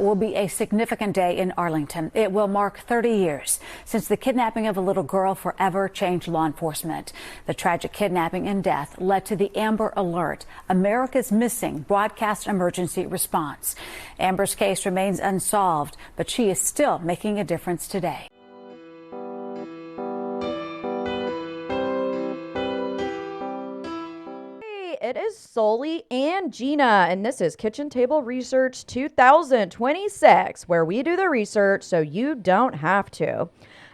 will be a significant day in Arlington. It will mark 30 years since the kidnapping of a little girl forever changed law enforcement. The tragic kidnapping and death led to the Amber Alert, America's missing broadcast emergency response. Amber's case remains unsolved, but she is still making a difference today. It is Sully and Jeana, and this is Kitchen Table Research 2026, where we do the research so you don't have to.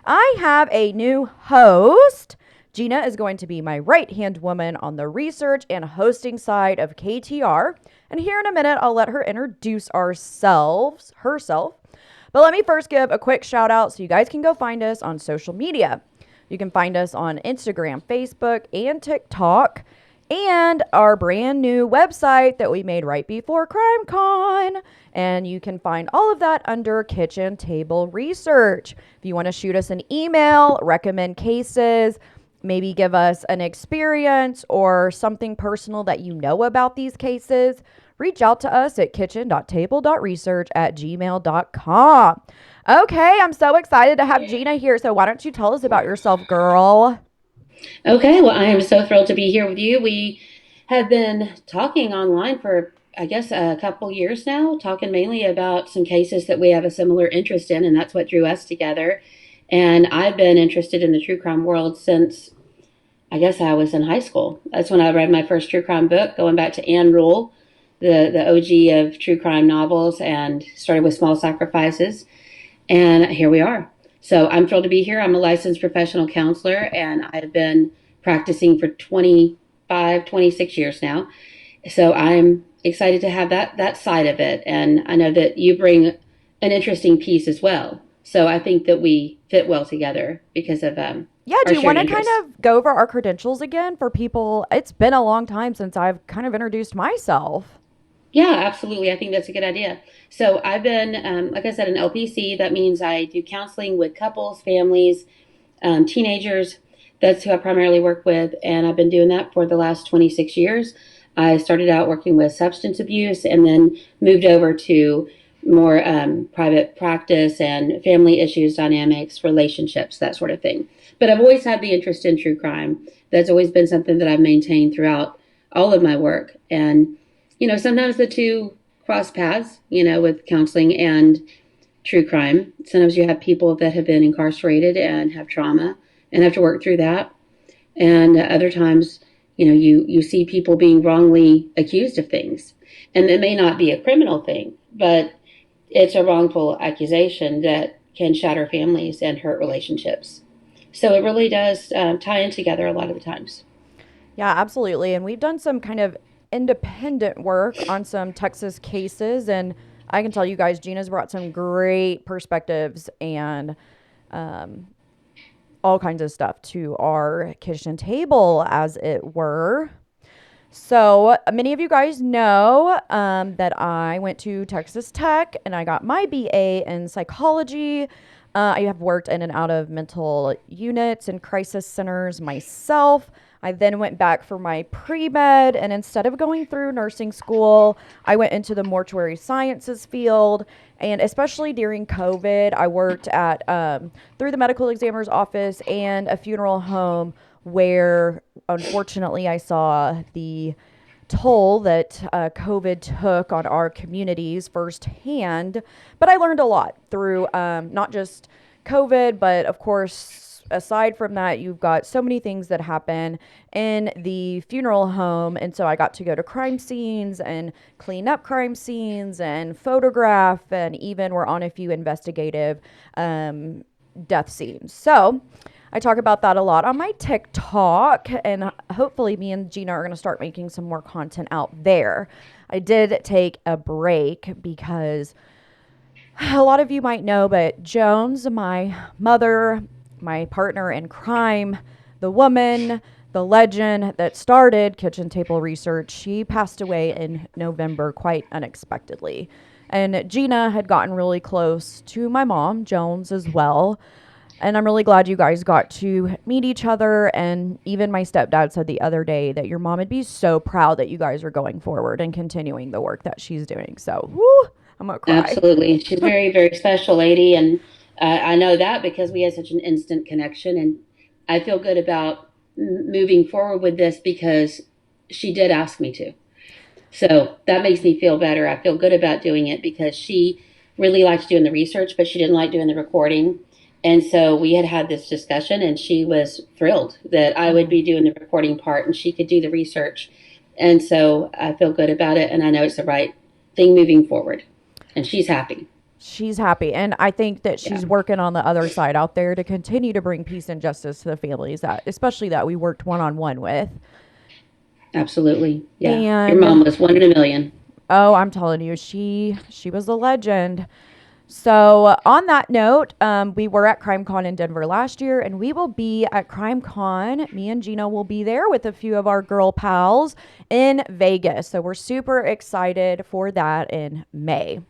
I have a new host. Jeana is going to be my right-hand woman on the research and hosting side of KTR. And here in a minute, I'll let her introduce herself. But let me first give a quick shout out so you guys can go find us on social media. You can find us on Instagram, Facebook, and TikTok. And our brand new website that we made right before CrimeCon. And you can find all of that under Kitchen Table Research. If you want to shoot us an email, recommend cases, maybe give us an experience or something personal that you know about these cases, reach out to us at kitchen.table.research@gmail.com. Okay, I'm so excited to have Jeana here. So why don't you tell us about yourself, girl? Okay, well, I am so thrilled to be here with you. We have been talking online for, I guess, a couple years now, talking mainly about some cases that we have a similar interest in, and that's what drew us together. And I've been interested in the true crime world since, I guess, I was in high school. That's when I read my first true crime book, going back to Anne Rule, the OG of true crime novels, and started with Small Sacrifices. And here we are. So I'm thrilled to be here. I'm a licensed professional counselor, and I've been practicing for 26 years now. So I'm excited to have that side of it. And I know that you bring an interesting piece as well. So I think that we fit well together because of do you want to kind of go over our credentials again for people? It's been a long time since I've kind of introduced myself. Yeah, absolutely. I think that's a good idea. So I've been, like I said, an LPC. That means I do counseling with couples, families, teenagers. That's who I primarily work with. And I've been doing that for the last 26 years. I started out working with substance abuse and then moved over to more private practice and family issues, dynamics, relationships, that sort of thing. But I've always had the interest in true crime. That's always been something that I've maintained throughout all of my work. And sometimes the two cross paths, with counseling and true crime. Sometimes you have people that have been incarcerated and have trauma and have to work through that. And other times, you see people being wrongly accused of things. And it may not be a criminal thing, but it's a wrongful accusation that can shatter families and hurt relationships. So it really does tie in together a lot of the times. Yeah, absolutely. And we've done some kind of independent work on some Texas cases, and I can tell you guys, Jeana's brought some great perspectives and all kinds of stuff to our kitchen table, as it were. So many of you guys know that I went to Texas Tech and I got my BA in psychology. I have worked in and out of mental units and crisis centers myself. I then went back for my pre-med, and instead of going through nursing school, I went into the mortuary sciences field. And especially during COVID, I worked at through the medical examiner's office and a funeral home where, unfortunately, I saw the toll that COVID took on our communities firsthand. But I learned a lot through not just COVID, but of course, aside from that, you've got so many things that happen in the funeral home. And so I got to go to crime scenes and clean up crime scenes and photograph, and even we're on a few investigative death scenes. So I talk about that a lot on my TikTok, and hopefully me and Jeana are going to start making some more content out there. I did take a break because a lot of you might know, but Jones, my mother, my partner in crime, the woman, the legend that started Kitchen Table Research, she passed away in November quite unexpectedly. And Jeana had gotten really close to my mom, Jones, as well. And I'm really glad you guys got to meet each other. And even my stepdad said the other day that your mom would be so proud that you guys are going forward and continuing the work that she's doing. So, I'm gonna cry. Absolutely. She's a very, very special lady. And I know that because we had such an instant connection. And I feel good about moving forward with this because she did ask me to. So that makes me feel better. I feel good about doing it because she really likes doing the research, but she didn't like doing the recording. And so we had this discussion, and she was thrilled that I would be doing the recording part and she could do the research. And so I feel good about it, and I know it's the right thing moving forward. And she's happy. She's happy. And I think that she's working on the other side out there to continue to bring peace and justice to the families that, especially that we worked one-on-one with. Absolutely. Yeah. And your mom was one in a million. Oh, I'm telling you, she was a legend. So on that note, we were at CrimeCon in Denver last year, and we will be at CrimeCon. Me and Jeana will be there with a few of our girl pals in Vegas. So we're super excited for that in May.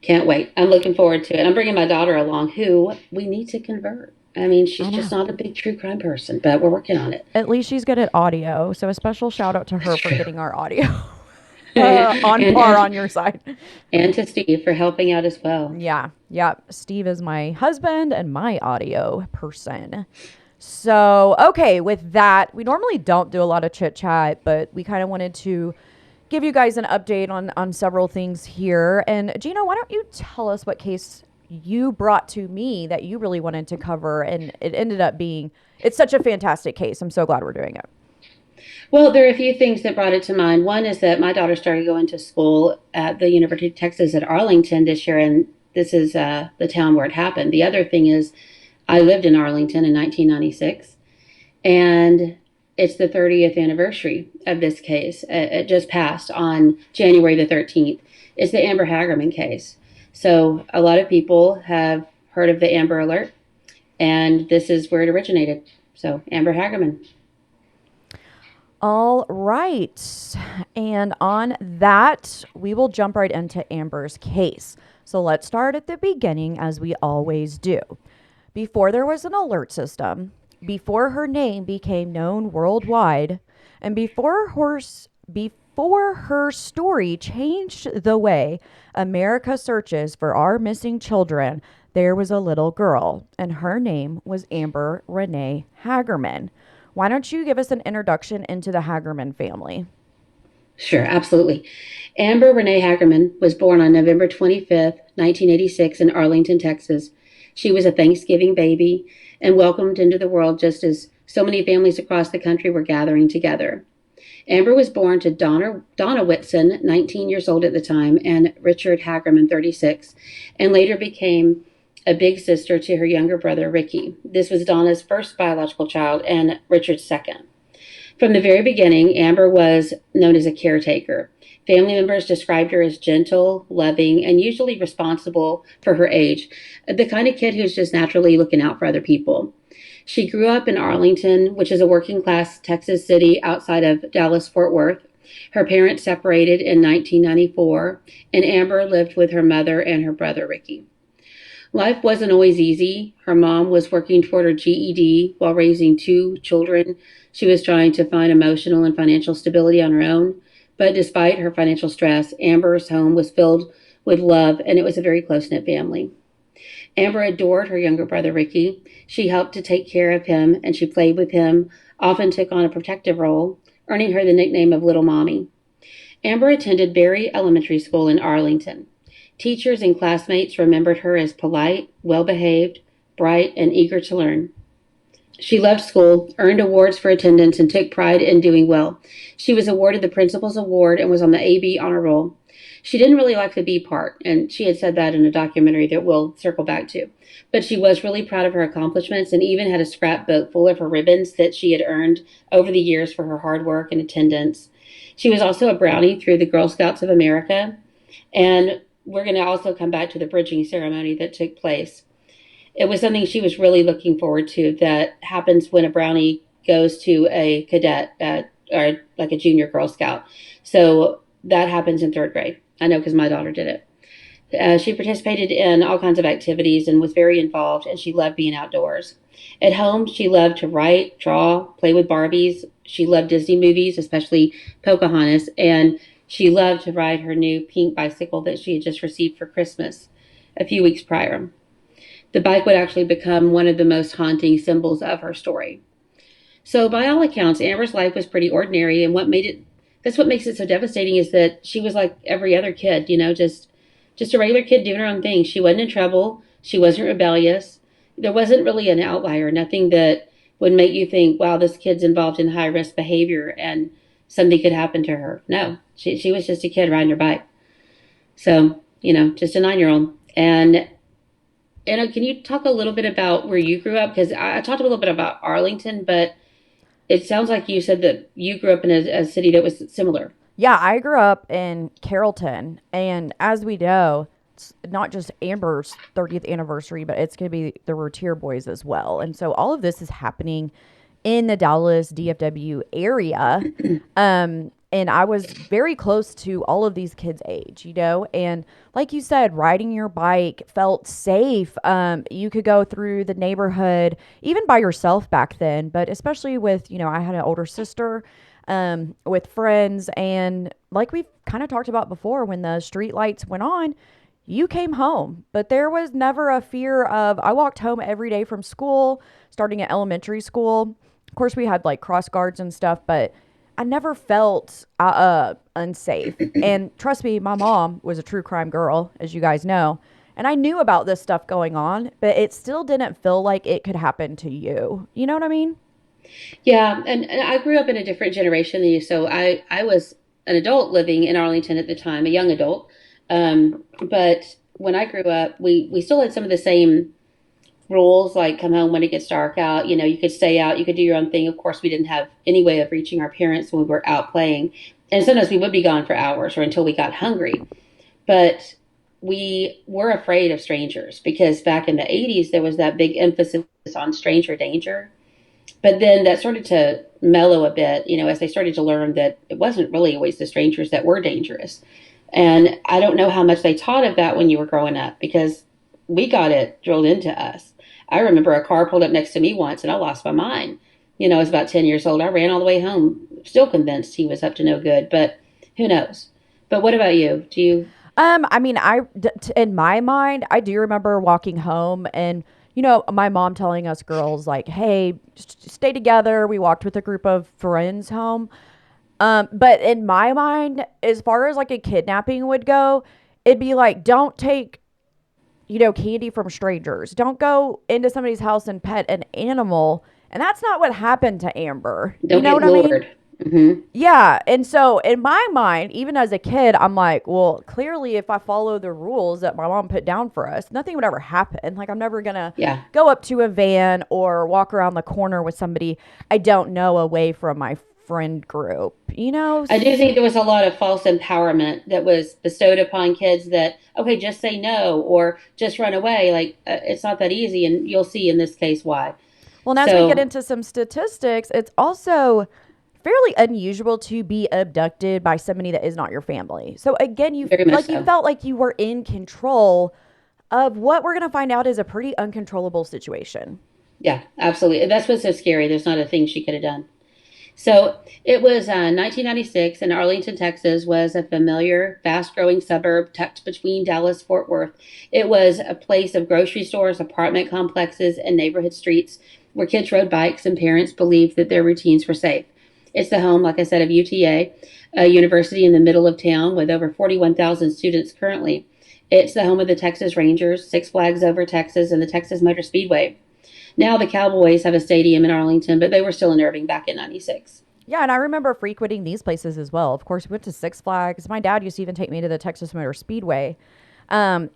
Can't wait. I'm looking forward to it. I'm bringing my daughter along, who we need to convert. I mean, she's just not a big true crime person, but we're working on it. At least she's good at audio. So a special shout out to her for getting our audio on par on your side. And to Steve for helping out as well. Yeah. Steve is my husband and my audio person. So, okay, with that, we normally don't do a lot of chit chat, but we kind of wanted to give you guys an update on several things here. And Jeana, why don't you tell us what case you brought to me that you really wanted to cover, and it ended up being, it's such a fantastic case. I'm so glad we're doing it. Well, there are a few things that brought it to mind. One is that my daughter started going to school at the University of Texas at Arlington this year, and this is the town where it happened. The other thing is I lived in Arlington in 1996, and it's the 30th anniversary of this case. It just passed on January the 13th. It's the Amber Hagerman case. So a lot of people have heard of the Amber Alert, and this is where it originated. So Amber Hagerman. All right. And on that, we will jump right into Amber's case. So let's start at the beginning, as we always do. Before there was an alert system, before her name became known worldwide, and before her story changed the way America searches for our missing children, there was a little girl, and her name was Amber Renee Hagerman. Why don't you give us an introduction into the Hagerman family? Sure, absolutely. Amber Renee Hagerman was born on November 25th, 1986 in Arlington, Texas. She was a Thanksgiving baby and welcomed into the world just as so many families across the country were gathering together. Amber was born to Donna Whitson, 19 years old at the time, and Richard Hagerman, 36, and later became a big sister to her younger brother, Ricky. This was Donna's first biological child and Richard's second. From the very beginning, Amber was known as a caretaker. Family members described her as gentle, loving, and usually responsible for her age, the kind of kid who's just naturally looking out for other people. She grew up in Arlington, which is a working-class Texas city outside of Dallas-Fort Worth. Her parents separated in 1994, and Amber lived with her mother and her brother, Ricky. Life wasn't always easy. Her mom was working toward her GED while raising two children. She was trying to find emotional and financial stability on her own. But despite her financial stress, Amber's home was filled with love, and it was a very close-knit family. Amber adored her younger brother, Ricky. She helped to take care of him, and she played with him, often took on a protective role, earning her the nickname of Little Mommy. Amber attended Berry Elementary School in Arlington. Teachers and classmates remembered her as polite, well-behaved, bright, and eager to learn. She loved school, earned awards for attendance, and took pride in doing well. She was awarded the Principal's Award and was on the AB Honor Roll. She didn't really like the B part, and she had said that in a documentary that we'll circle back to. But she was really proud of her accomplishments and even had a scrapbook full of her ribbons that she had earned over the years for her hard work and attendance. She was also a Brownie through the Girl Scouts of America, and we're going to also come back to the bridging ceremony that took place. It was something she was really looking forward to that happens when a Brownie goes to a cadet or like a junior Girl Scout. So that happens in third grade. I know because my daughter did it. She participated in all kinds of activities and was very involved, and she loved being outdoors. At home, she loved to write, draw, play with Barbies. She loved Disney movies, especially Pocahontas, and She loved to ride her new pink bicycle that she had just received for Christmas a few weeks prior. The bike would actually become one of the most haunting symbols of her story. So by all accounts, Amber's life was pretty ordinary, and that's what makes it so devastating, is that she was like every other kid, just a regular kid doing her own thing. She wasn't in trouble. She wasn't rebellious. There wasn't really an outlier, nothing that would make you think, wow, this kid's involved in high risk behavior and something could happen to her. No, she was just a kid riding her bike. So, just a 9-year-old. And can you talk a little bit about where you grew up? Because I talked a little bit about Arlington, but it sounds like you said that you grew up in a city that was similar. Yeah, I grew up in Carrollton, and as we know, it's not just Amber's 30th anniversary, but it's going to be the Rotier boys as well. And so all of this is happening in the Dallas DFW area. And I was very close to all of these kids' age, and like you said, riding your bike felt safe. You could go through the neighborhood, even by yourself back then, but especially with, I had an older sister, with friends. And like we've kind of talked about before, when the street lights went on, you came home, but there was never a fear of, I walked home every day from school, starting at elementary school. Of course, we had like cross guards and stuff, but I never felt unsafe. And trust me, my mom was a true crime girl, as you guys know. And I knew about this stuff going on, but it still didn't feel like it could happen to you. You know what I mean? Yeah, and I grew up in a different generation than you. So I was an adult living in Arlington at the time, a young adult. But when I grew up, we still had some of the same rules, like come home when it gets dark out. You could stay out, you could do your own thing. Of course, we didn't have any way of reaching our parents when we were out playing. And sometimes we would be gone for hours or until we got hungry. But we were afraid of strangers because back in the 80s, there was that big emphasis on stranger danger. But then that started to mellow a bit, as they started to learn that it wasn't really always the strangers that were dangerous. And I don't know how much they taught of that when you were growing up, because we got it drilled into us. I remember a car pulled up next to me once and I lost my mind. I was about 10 years old. I ran all the way home, still convinced he was up to no good, but who knows? But what about you? Do you? In my mind, I do remember walking home and, my mom telling us girls like, hey, stay together. We walked with a group of friends home. But in my mind, as far as like a kidnapping would go, it'd be like, don't take, candy from strangers. Don't go into somebody's house and pet an animal. And that's not what happened to Amber. Don't you know get what lured. I mean? Mm-hmm. Yeah. And so in my mind, even as a kid, I'm like, well, clearly if I follow the rules that my mom put down for us, nothing would ever happen. Like I'm never going to go up to a van or walk around the corner with somebody I don't know away from my friend group. I do think there was a lot of false empowerment that was bestowed upon kids that, okay, just say no or just run away. Like it's not that easy. And you'll see in this case why. Well, and as we get into some statistics, it's also fairly unusual to be abducted by somebody that is not your family. So again, you felt like you were in control of what we're going to find out is a pretty uncontrollable situation. Yeah, absolutely. That's what's so scary. There's not a thing she could have done. So it was 1996, and Arlington, Texas was a familiar, fast-growing suburb tucked between Dallas, Fort Worth. It was a place of grocery stores, apartment complexes, and neighborhood streets where kids rode bikes and parents believed that their routines were safe. It's the home, like I said, of UTA, a university in the middle of town with over 41,000 students currently. It's the home of the Texas Rangers, Six Flags Over Texas, and the Texas Motor Speedway. Now the Cowboys have a stadium in Arlington, but they were still in Irving back in 96. Yeah, and I remember frequenting these places as well. Of course, we went to Six Flags. My dad used to even take me to the Texas Motor Speedway. And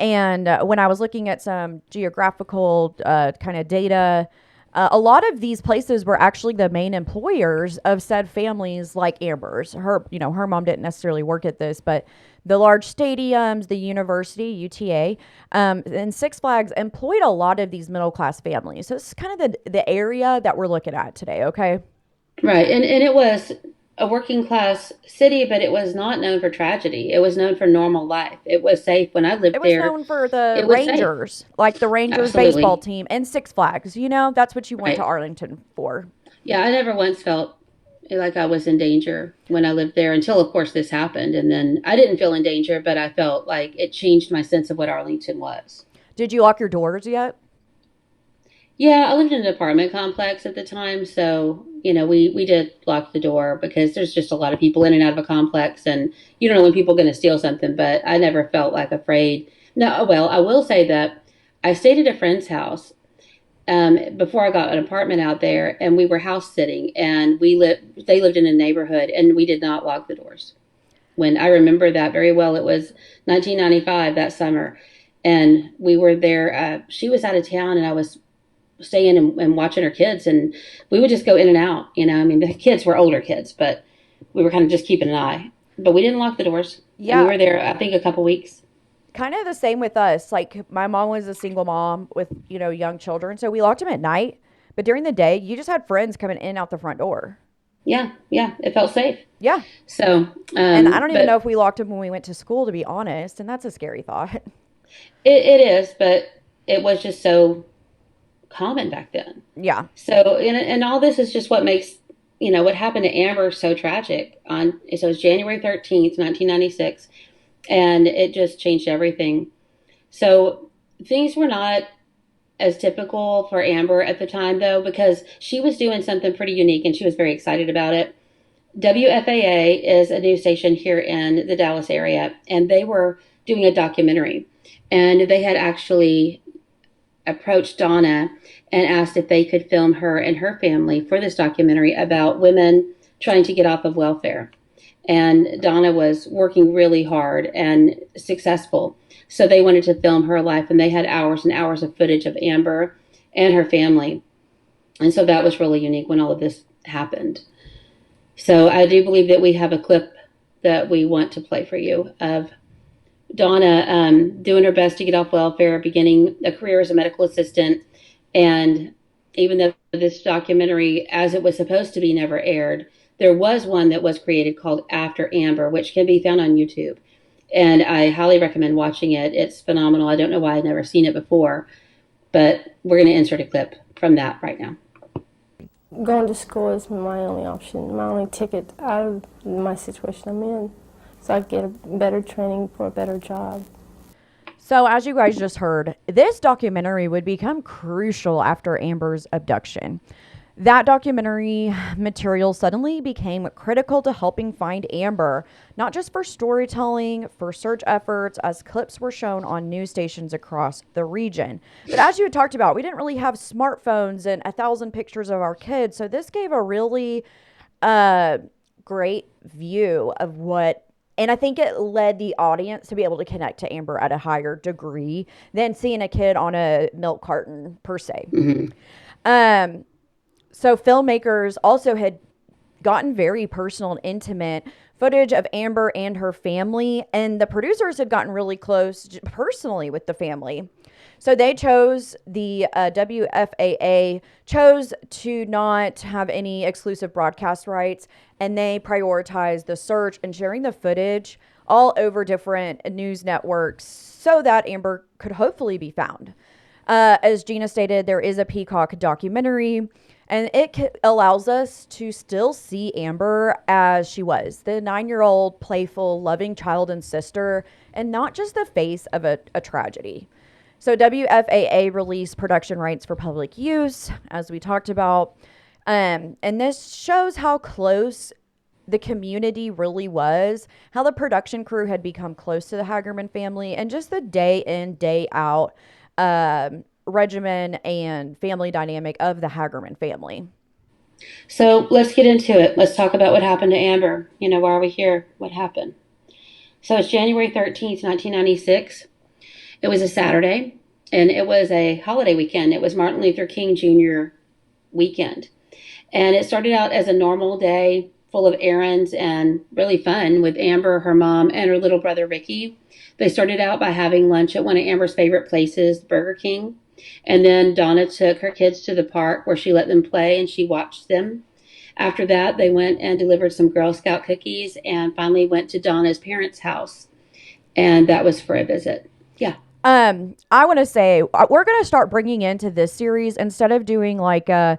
when I was looking at some geographical kind of data, a lot of these places were actually the main employers of said families like Amber's. Her mom didn't necessarily work at this, but the large stadiums, the university, UTA, and Six Flags employed a lot of these middle-class families. So it's kind of the area that we're looking at today, okay? Right, and it was a working-class city, but it was not known for tragedy. It was known for normal life. It was safe when I lived there. It was known for the Rangers, like the Rangers baseball team and Six Flags. That's what you went to Arlington for. Yeah, I never once felt like I was in danger when I lived there until, of course, this happened. And then I didn't feel in danger, but I felt like it changed my sense of what Arlington was. Did you lock your doors yet? Yeah, I lived in an apartment complex at the time. So, we did lock the door because there's just a lot of people in and out of a complex. And you don't know when people are going to steal something, but I never felt like afraid. No, well, I will say that I stayed at a friend's house before I got an apartment out there, and we were house sitting, and they lived in a neighborhood, and we did not lock the doors. When I remember that very well, it was 1995 that summer, and we were there. She was out of town, and I was staying and watching her kids, and we would just go in and out. I mean, the kids were older kids, but we were kind of just keeping an eye. But we didn't lock the doors. Yeah. And we were there, I think, a couple weeks. Kind of the same with us. Like, my mom was a single mom with, young children. So we locked them at night. But during the day, you just had friends coming in and out the front door. Yeah. It felt safe. Yeah. So, and I don't even know if we locked them when we went to school, to be honest. And that's a scary thought. It is, but it was just so common back then. Yeah. So, and all this is just what makes, what happened to Amber so tragic. So it was January 13th, 1996. And it just changed everything. So things were not as typical for Amber at the time, though, because she was doing something pretty unique and she was very excited about it. WFAA is a news station here in the Dallas area, and they were doing a documentary. And they had actually approached Donna and asked if they could film her and her family for this documentary about women trying to get off of welfare. And Donna was working really hard and successful. So they wanted to film her life, and they had hours and hours of footage of Amber and her family. And so that was really unique when all of this happened. So I do believe that we have a clip that we want to play for you of Donna doing her best to get off welfare, beginning a career as a medical assistant. And even though this documentary, as it was supposed to be, never aired, there was one that was created called After Amber, which can be found on YouTube. And I highly recommend watching it. It's phenomenal. I don't know why I'd never seen it before, but we're going to insert a clip from that right now. Going to school is my only option, my only ticket out of my situation I'm in, so I get a better training for a better job. So as you guys just heard, this documentary would become crucial after Amber's abduction. That documentary material suddenly became critical to helping find Amber, not just for storytelling, for search efforts, as clips were shown on news stations across the region. But as you had talked about, we didn't really have smartphones and 1,000 pictures of our kids. So this gave a really great view of what, and I think it led the audience to be able to connect to Amber at a higher degree than seeing a kid on a milk carton per se. Mm-hmm. So filmmakers also had gotten very personal and intimate footage of Amber and her family, and the producers had gotten really close personally with the family. So they chose, the WFAA chose to not have any exclusive broadcast rights, and they prioritized the search and sharing the footage all over different news networks so that Amber could hopefully be found. As Jeana stated, there is a Peacock documentary, and it allows us to still see Amber as she was, the 9-year-old, playful, loving child and sister, and not just the face of a tragedy. So WFAA released production rights for public use, as we talked about. And this shows how close the community really was, how the production crew had become close to the Hagerman family, and just the day in, day out regimen and family dynamic of the Hagerman family. So let's get into it. Let's talk about what happened to Amber. Why are we here? What happened? So it's January 13th, 1996. It was a Saturday, and it was a holiday weekend. It was Martin Luther King Jr. weekend. And it started out as a normal day full of errands and really fun with Amber, her mom, and her little brother, Ricky. They started out by having lunch at one of Amber's favorite places, Burger King. And then Donna took her kids to the park where she let them play and she watched them. After that, they went and delivered some Girl Scout cookies and finally went to Donna's parents' house. And that was for a visit. Yeah. I want to say we're going to start bringing into this series, instead of doing like a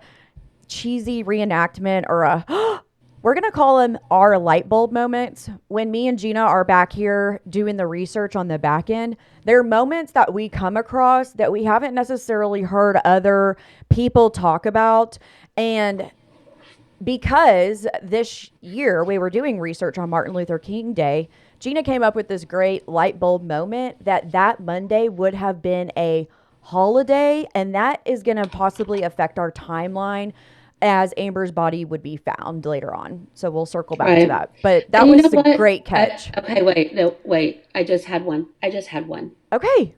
cheesy reenactment or we're We're going to call them our light bulb moments. When me and Jeana are back here doing the research on the back end, they're moments that we come across that we haven't necessarily heard other people talk about. And because this year we were doing research on Martin Luther King Day, Jeana came up with this great light bulb moment that Monday would have been a holiday, and that is going to possibly affect our timeline as Amber's body would be found later on. So we'll circle back to that. But that was a great catch. Wait. I just had one. Okay.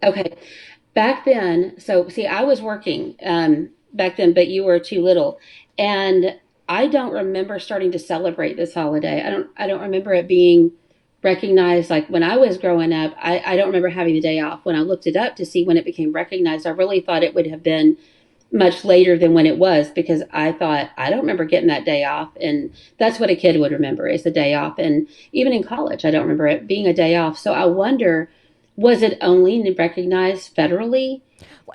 Back then, so see, I was working back then, but you were too little. And I don't remember starting to celebrate this holiday. I don't remember it being recognized. Like when I was growing up, I don't remember having the day off. When I looked it up to see when it became recognized, I really thought it would have been much later than when it was, because I thought, I don't remember getting that day off. And that's what a kid would remember, is the day off. And even in college, I don't remember it being a day off. So I wonder, was it only recognized federally?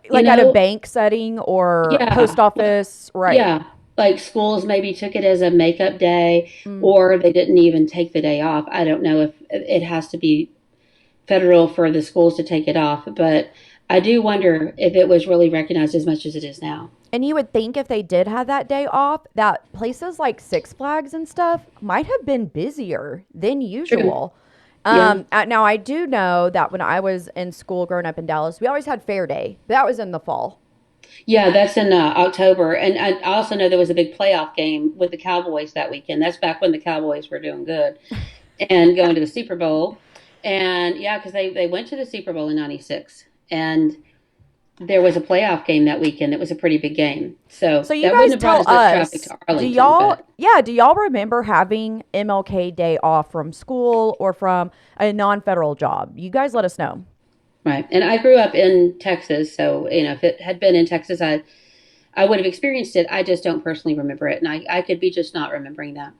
Like at a bank setting or post office? Right. Yeah. Like schools maybe took it as a makeup day, or they didn't even take the day off. I don't know if it has to be federal for the schools to take it off, but I do wonder if it was really recognized as much as it is now. And you would think if they did have that day off, that places like Six Flags and stuff might have been busier than usual. Now, I do know that when I was in school growing up in Dallas, we always had Fair Day. That was in the fall. Yeah, that's in October. And I also know there was a big playoff game with the Cowboys that weekend. That's back when the Cowboys were doing good and going to the Super Bowl. And yeah, because they went to the Super Bowl in '96. And there was a playoff game that weekend. It was a pretty big game. So you guys tell us, do y'all remember having MLK Day off from school or from a non-federal job? You guys let us know. Right. And I grew up in Texas. So, if it had been in Texas, I would have experienced it. I just don't personally remember it. And I could be just not remembering that.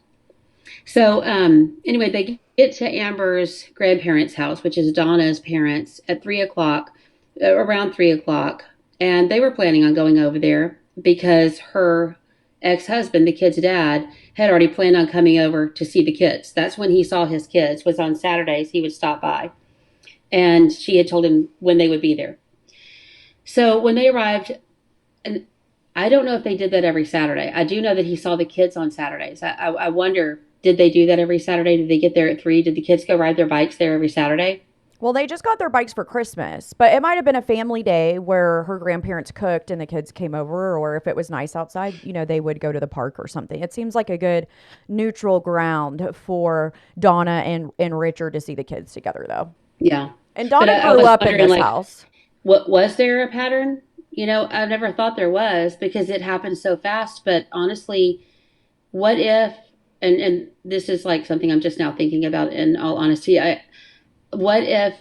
So anyway, they get to Amber's grandparents' house, which is Donna's parents, at 3 o'clock. Around 3 o'clock, and they were planning on going over there because her ex-husband, the kid's dad, had already planned on coming over to see the kids. That's when he saw his kids, was on Saturdays. He would stop by, and she had told him when they would be there. So when they arrived, and I don't know if they did that every Saturday. I do know that he saw the kids on Saturdays. I wonder, did they do that every Saturday? Did they get there at 3? Did the kids go ride their bikes there every Saturday? Well, they just got their bikes for Christmas, but it might have been a family day where her grandparents cooked and the kids came over, or if it was nice outside, they would go to the park or something. It seems like a good neutral ground for Donna and Richard to see the kids together, though. Yeah. And Donna grew up in this house. What was there a pattern? I never thought there was, because it happened so fast. But honestly, what if, and this is like something I'm just now thinking about in all honesty, what if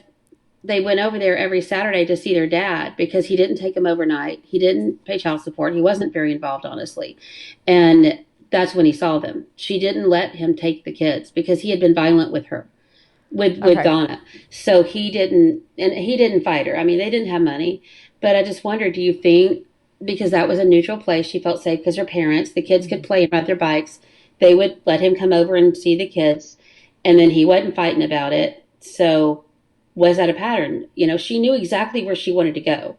they went over there every Saturday to see their dad, because he didn't take them overnight. He didn't pay child support. He wasn't very involved, honestly. And that's when he saw them. She didn't let him take the kids because he had been violent with her, with Donna. So he didn't fight her. I mean, they didn't have money, but I just wonder, do you think, because that was a neutral place, she felt safe because her parents, the kids could play and ride their bikes, they would let him come over and see the kids, and then he wasn't fighting about it. So was that a pattern? She knew exactly where she wanted to go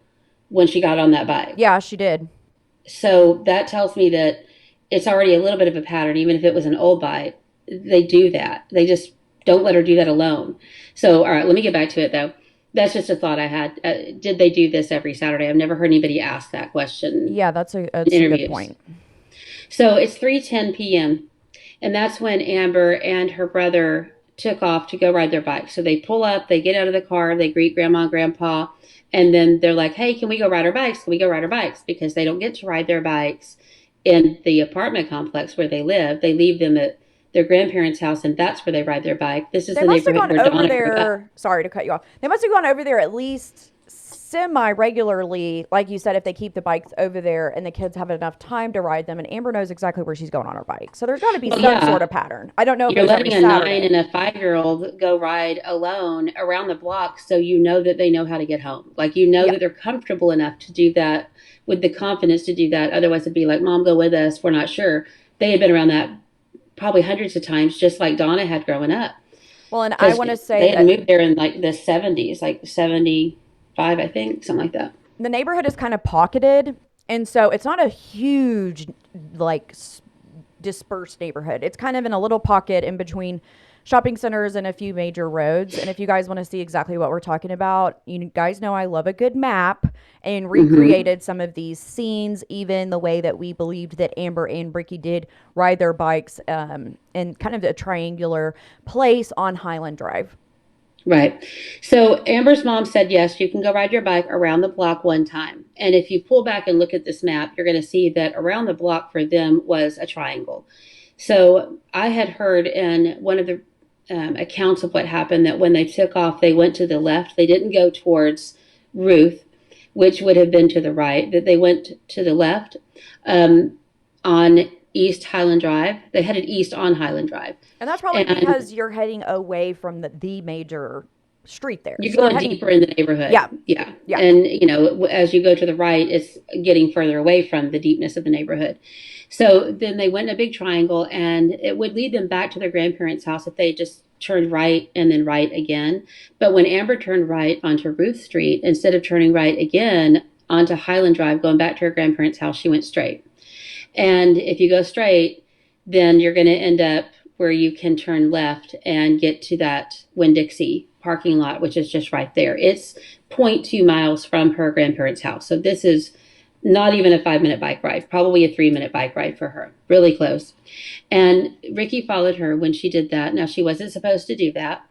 when she got on that bike. Yeah, she did. So that tells me that it's already a little bit of a pattern. Even if it was an old bike, they do that. They just don't let her do that alone. So, all right, let me get back to it, though. That's just a thought I had. Did they do this every Saturday? I've never heard anybody ask that question. Yeah, that's a good point. So it's 3:10 p.m., and that's when Amber and her brother took off to go ride their bike. So they pull up, they get out of the car, they greet Grandma and Grandpa, and then they're like, hey, can we go ride our bikes? Can we go ride our bikes? Because they don't get to ride their bikes in the apartment complex where they live. They leave them at their grandparents' house, and that's where they ride their bike. This is the neighborhood where Donna grew up. Sorry to cut you off. They must have gone over there at least semi-regularly, like you said, if they keep the bikes over there and the kids have enough time to ride them, and Amber knows exactly where she's going on her bike. So there's got to be some sort of pattern. I don't know if you're letting a 9 Saturday. and a 5-year-old go ride alone around the block, so that they know how to get home. Like, that they're comfortable enough to do that, with the confidence to do that. Otherwise it'd be like, Mom, go with us, we're not sure. They had been around that probably hundreds of times, just like Donna had growing up. Well, and I want to say they had that moved there in like the 70s, like 75, I think, something like that. the neighborhood is kind of pocketed, and so it's not a huge, like, dispersed neighborhood. It's kind of in a little pocket in between shopping centers and a few major roads. And if you guys want to see exactly what we're talking about, you guys know I love a good map, and recreated some of these scenes, even the way that we believed that Amber and Ricky did ride their bikes in kind of a triangular place on Highland Drive. Right. So Amber's mom said, yes, you can go ride your bike around the block one time. And if you pull back and look at this map, you're going to see that around the block for them was a triangle. So I had heard in one of the accounts of what happened that when they took off, they went to the left. They didn't go towards Ruth, which would have been to the right, that they went to the left on East Highland Drive. They headed east on Highland Drive. And that's probably because you're heading away from the major street there. You're going deeper in the neighborhood. Yeah. Yeah. And, you know, as you go to the right, it's getting further away from the deepness of the neighborhood. So then they went in a big triangle, and it would lead them back to their grandparents' house if they just turned right and then right again. But when Amber turned right onto Ruth Street, instead of turning right again onto Highland Drive, going back to her grandparents' house, she went straight. And if you go straight, then you're going to end up where you can turn left and get to that Winn-Dixie parking lot, which is just right there. It's 0.2 miles from her grandparents' house. So this is not even a 5-minute bike ride, probably a 3-minute bike ride for her, really close. And Ricky followed her when she did that. Now, she wasn't supposed to do that,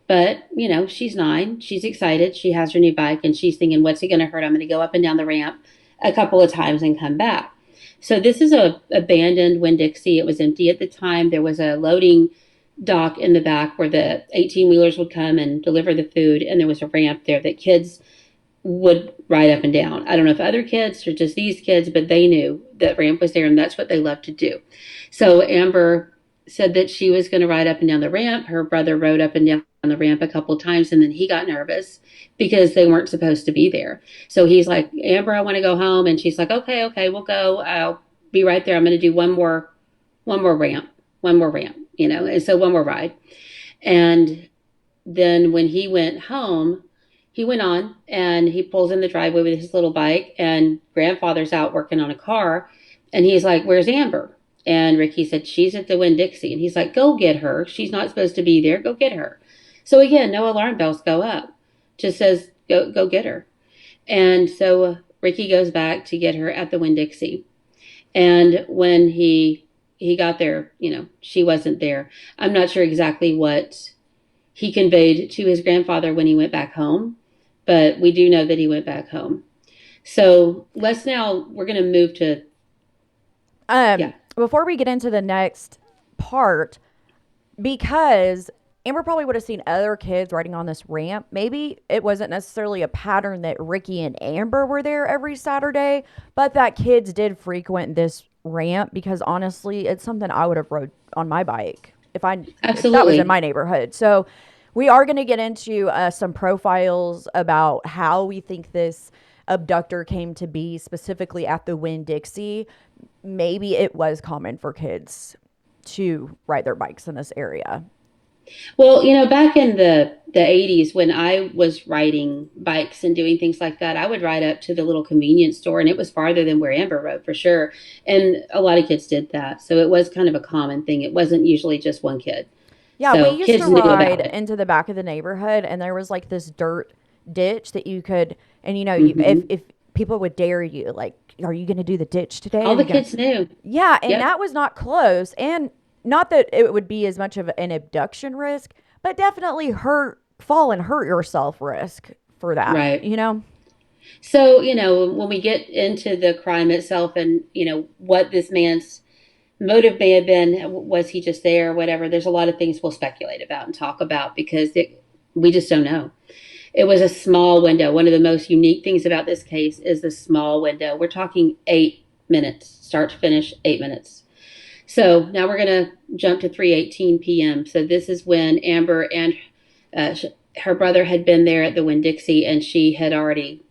but, you know, she's 9. She's excited. She has her new bike, and she's thinking, what's it going to hurt? I'm going to go up and down the ramp a couple of times and come back. So this is a abandoned Winn-Dixie. It was empty at the time. There was a loading dock in the back where the 18-wheelers would come and deliver the food, and there was a ramp there that kids would ride up and down. I don't know if other kids or just these kids, but they knew that ramp was there, and that's what they loved to do. So Amber said that she was going to ride up and down the ramp. Her brother rode up and down the ramp a couple of times, and then he got nervous because they weren't supposed to be there. So he's like, Amber, I want to go home. And she's like, okay, we'll go. I'll be right there. I'm going to do one more ramp, you know, and so one more ride. And then when he went home, he went on and he pulls in the driveway with his little bike, and grandfather's out working on a car. And he's like, where's Amber? And Ricky said, she's at the Winn-Dixie. And he's like, go get her. She's not supposed to be there. Go get her. So again, no alarm bells go up. Just says, go get her. And so Ricky goes back to get her at the Winn-Dixie. And when he got there, you know, she wasn't there. I'm not sure exactly what he conveyed to his grandfather when he went back home, but we do know that he went back home. So we're going to move to. Before we get into the next part, because Amber probably would have seen other kids riding on this ramp. Maybe it wasn't necessarily a pattern that Ricky and Amber were there every Saturday, but that kids did frequent this ramp, because honestly, it's something I would have rode on my bike if that was in my neighborhood. So we are going to get into some profiles about how we think this abductor came to be, specifically at the Winn-Dixie. Maybe it was common for kids to ride their bikes in this area. Well, you know, back in the 80s, when I was riding bikes and doing things like that, I would ride up to the little convenience store, and it was farther than where Amber rode for sure. And a lot of kids did that. So it was kind of a common thing. It wasn't usually just one kid. Yeah, so we used to ride into the back of the neighborhood, and there was like this dirt ditch that you could, and you know, if people would dare you, like, are you going to do the ditch today? All the kids knew. Yeah, and that was not close. And not that it would be as much of an abduction risk, but definitely fall and hurt yourself risk for that. Right. You know? So, you know, when we get into the crime itself and, you know, what this man's motive may have been, was he just there or whatever, there's a lot of things we'll speculate about and talk about because we just don't know. It was a small window. One of the most unique things about this case is the small window. We're talking 8 minutes, start to finish, 8 minutes. So now we're going to jump to 3:18 p.m. So this is when Amber and her brother had been there at the Winn-Dixie, and she had already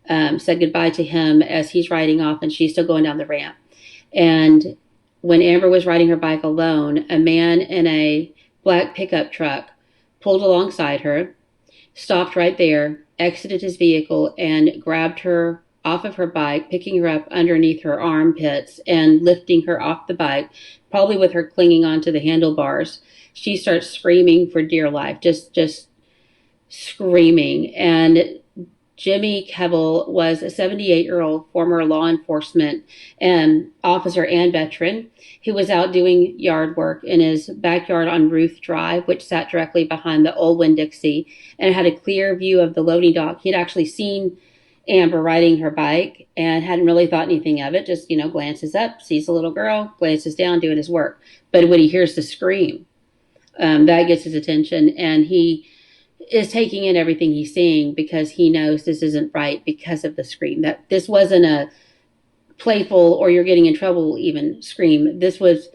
said goodbye to him as he's riding off, and she's still going down the ramp. And when Amber was riding her bike alone, a man in a black pickup truck pulled alongside her, stopped right there, exited his vehicle, and grabbed her off of her bike, picking her up underneath her armpits and lifting her off the bike, probably with her clinging onto the handlebars. She starts screaming for dear life, just screaming. And Jimmy Kevel was a 78-year-old former law enforcement officer and veteran who was out doing yard work in his backyard on Ruth Drive, which sat directly behind the old Winn-Dixie, and had a clear view of the loading dock. He'd actually seen Amber riding her bike and hadn't really thought anything of it, just, glances up, sees a little girl, glances down, doing his work. But when he hears the scream, that gets his attention, and he is taking in everything he's seeing because he knows this isn't right because of the scream. That this wasn't a playful or you're getting in trouble even scream. This was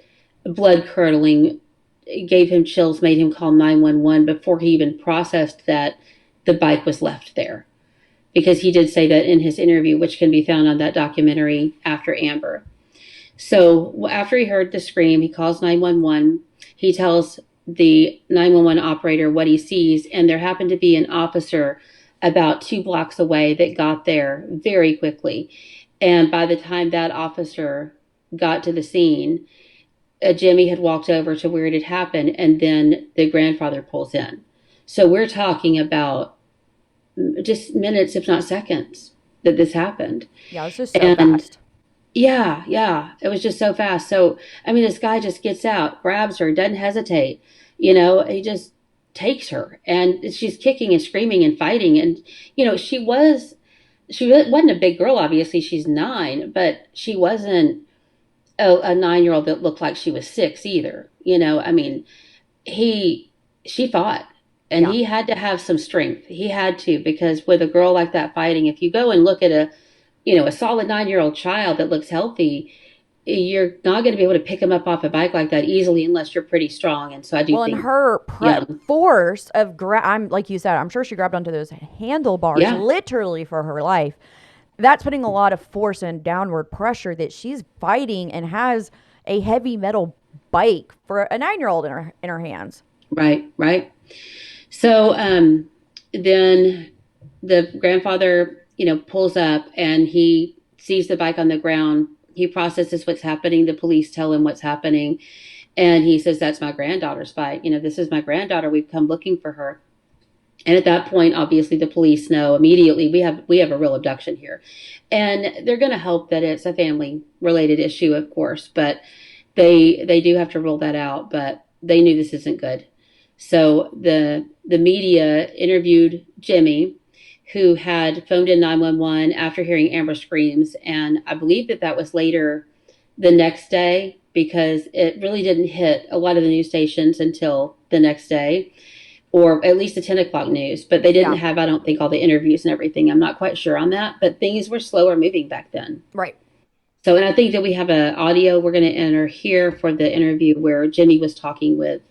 blood curdling. It gave him chills, made him call 911 before he even processed that the bike was left there. Because he did say that in his interview, which can be found on that documentary After Amber. So after he heard the scream, he calls 911. He tells the 911 operator what he sees, and there happened to be an officer about 2 blocks away that got there very quickly. And by the time that officer got to the scene, Jimmy had walked over to where it had happened, and then the grandfather pulls in. So we're talking about just minutes, if not seconds, that this happened. Yeah, it was just so fast. Yeah. It was just so fast. So, this guy just gets out, grabs her, doesn't hesitate. He just takes her, and she's kicking and screaming and fighting. And, she wasn't a big girl. Obviously, she's 9, but she wasn't a 9-year-old that looked like she was 6 either. She fought. And he had to have some strength. He had to, because with a girl like that fighting, if you go and look at a solid 9-year-old child that looks healthy, you're not going to be able to pick him up off a bike like that easily unless you're pretty strong. And so I do think... and her force of I'm like you said, I'm sure she grabbed onto those handlebars literally for her life. That's putting a lot of force and downward pressure that she's fighting and has a heavy metal bike for a 9-year-old in her hands. Right. So then the grandfather, pulls up and he sees the bike on the ground. He processes what's happening. The police tell him what's happening. And he says, that's my granddaughter's bike. This is my granddaughter. We've come looking for her. And at that point, obviously, the police know immediately we have a real abduction here. And they're going to hope that it's a family-related issue, of course. But they do have to rule that out. But they knew this isn't good. So the media interviewed Jimmy, who had phoned in 911 after hearing Amber screams. And I believe that was later the next day, because it really didn't hit a lot of the news stations until the next day, or at least the 10 o'clock news. But they didn't have, I don't think, all the interviews and everything. I'm not quite sure on that. But things were slower moving back then. Right. So, and I think that we have an audio we're going to enter here for the interview where Jimmy was talking with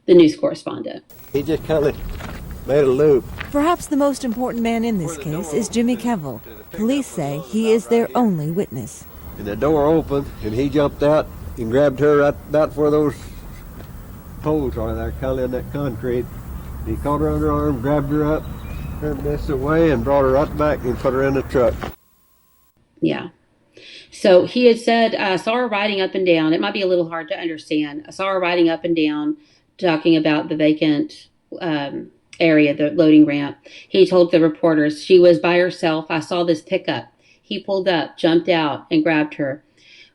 the news correspondent. He just kind of made a loop. Perhaps the most important man in this case is Jimmy Kevel. Police say he is their only witness. And the door opened, and he jumped out and grabbed her right about where those poles are there, kind of in that concrete. He caught her under her arm, grabbed her up, turned this away, and brought her right back and put her in the truck. Yeah. So he had said, I saw her riding up and down. It might be a little hard to understand. I saw her riding up and down, talking about the vacant area, the loading ramp. He told the reporters she was by herself. I saw this pickup. He pulled up, jumped out, and grabbed her.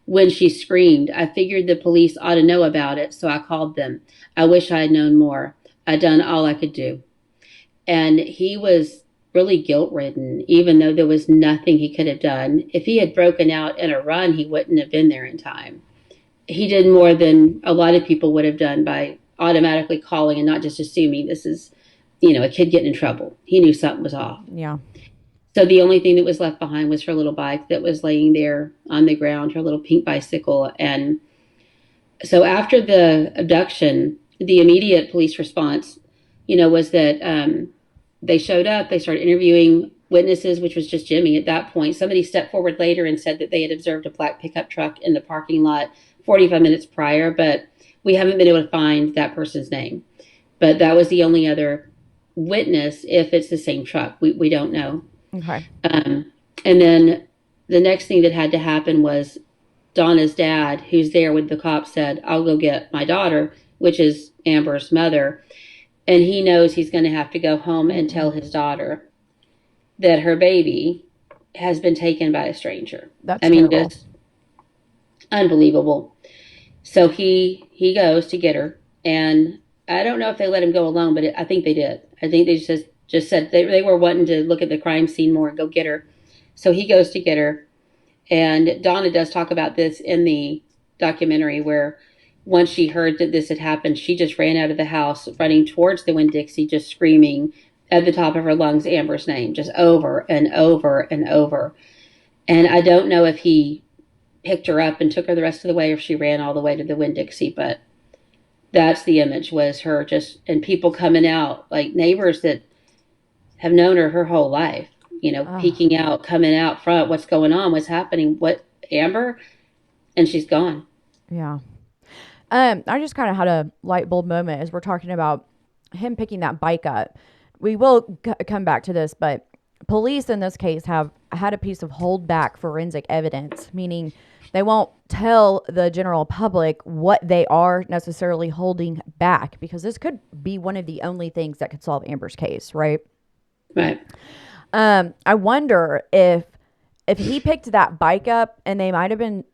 When she screamed, I figured the police ought to know about it, so I called them. I wish I had known more. I'd done all I could do. And he was really guilt-ridden, even though there was nothing he could have done. If he had broken out in a run, he wouldn't have been there in time. He did more than a lot of people would have done by automatically calling and not just assuming this is, a kid getting in trouble. He knew something was off. Yeah. So the only thing that was left behind was her little bike that was laying there on the ground, her little pink bicycle. And so after the abduction, the immediate police response, was that they showed up, they started interviewing witnesses, which was just Jimmy at that point. Somebody stepped forward later and said that they had observed a black pickup truck in the parking lot 45 minutes prior, but we haven't been able to find that person's name. But that was the only other witness. If it's the same truck, we don't know. Okay. And then the next thing that had to happen was Donna's dad, who's there with the cops, said, I'll go get my daughter, which is Amber's mother. And he knows he's going to have to go home and tell his daughter that her baby has been taken by a stranger. That's terrible. Just unbelievable. So he goes to get her, and I don't know if they let him go alone, but I think they did. I think they just said they were wanting to look at the crime scene more and go get her. So he goes to get her. And Donna does talk about this in the documentary, where once she heard that this had happened, she just ran out of the house, running towards the Winn-Dixie, just screaming at the top of her lungs Amber's name, just over and over and over. And I don't know if he picked her up and took her the rest of the way, or if she ran all the way to the Winn-Dixie, but that's the image, was her just, and people coming out, like neighbors that have known her whole life, peeking out, coming out front, what's going on, what's happening, what, Amber? And she's gone. Yeah. I just kind of had a light bulb moment as we're talking about him picking that bike up. We will come back to this, but police in this case have had a piece of holdback forensic evidence, meaning they won't tell the general public what they are necessarily holding back, because this could be one of the only things that could solve Amber's case, right? Right. I wonder if he picked that bike up and they might have been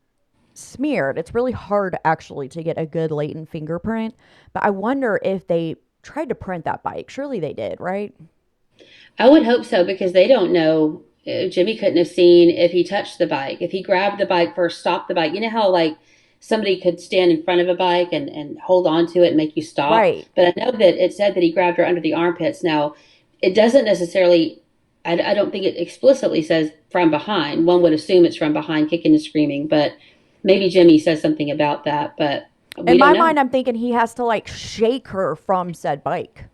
smeared. It's really hard actually to get a good latent fingerprint, but I wonder if they tried to print that bike. Surely they did, right? I would hope so, because they don't know. Jimmy couldn't have seen if he touched the bike, if he grabbed the bike first, stopped the bike. You know how like somebody could stand in front of a bike and hold on to it and make you stop? Right. But I know that it said that he grabbed her under the armpits. Now, it doesn't necessarily, I don't think it explicitly says from behind. One would assume it's from behind, kicking and screaming, but maybe Jimmy says something about that. But in my mind, I'm thinking he has to like shake her from said bike.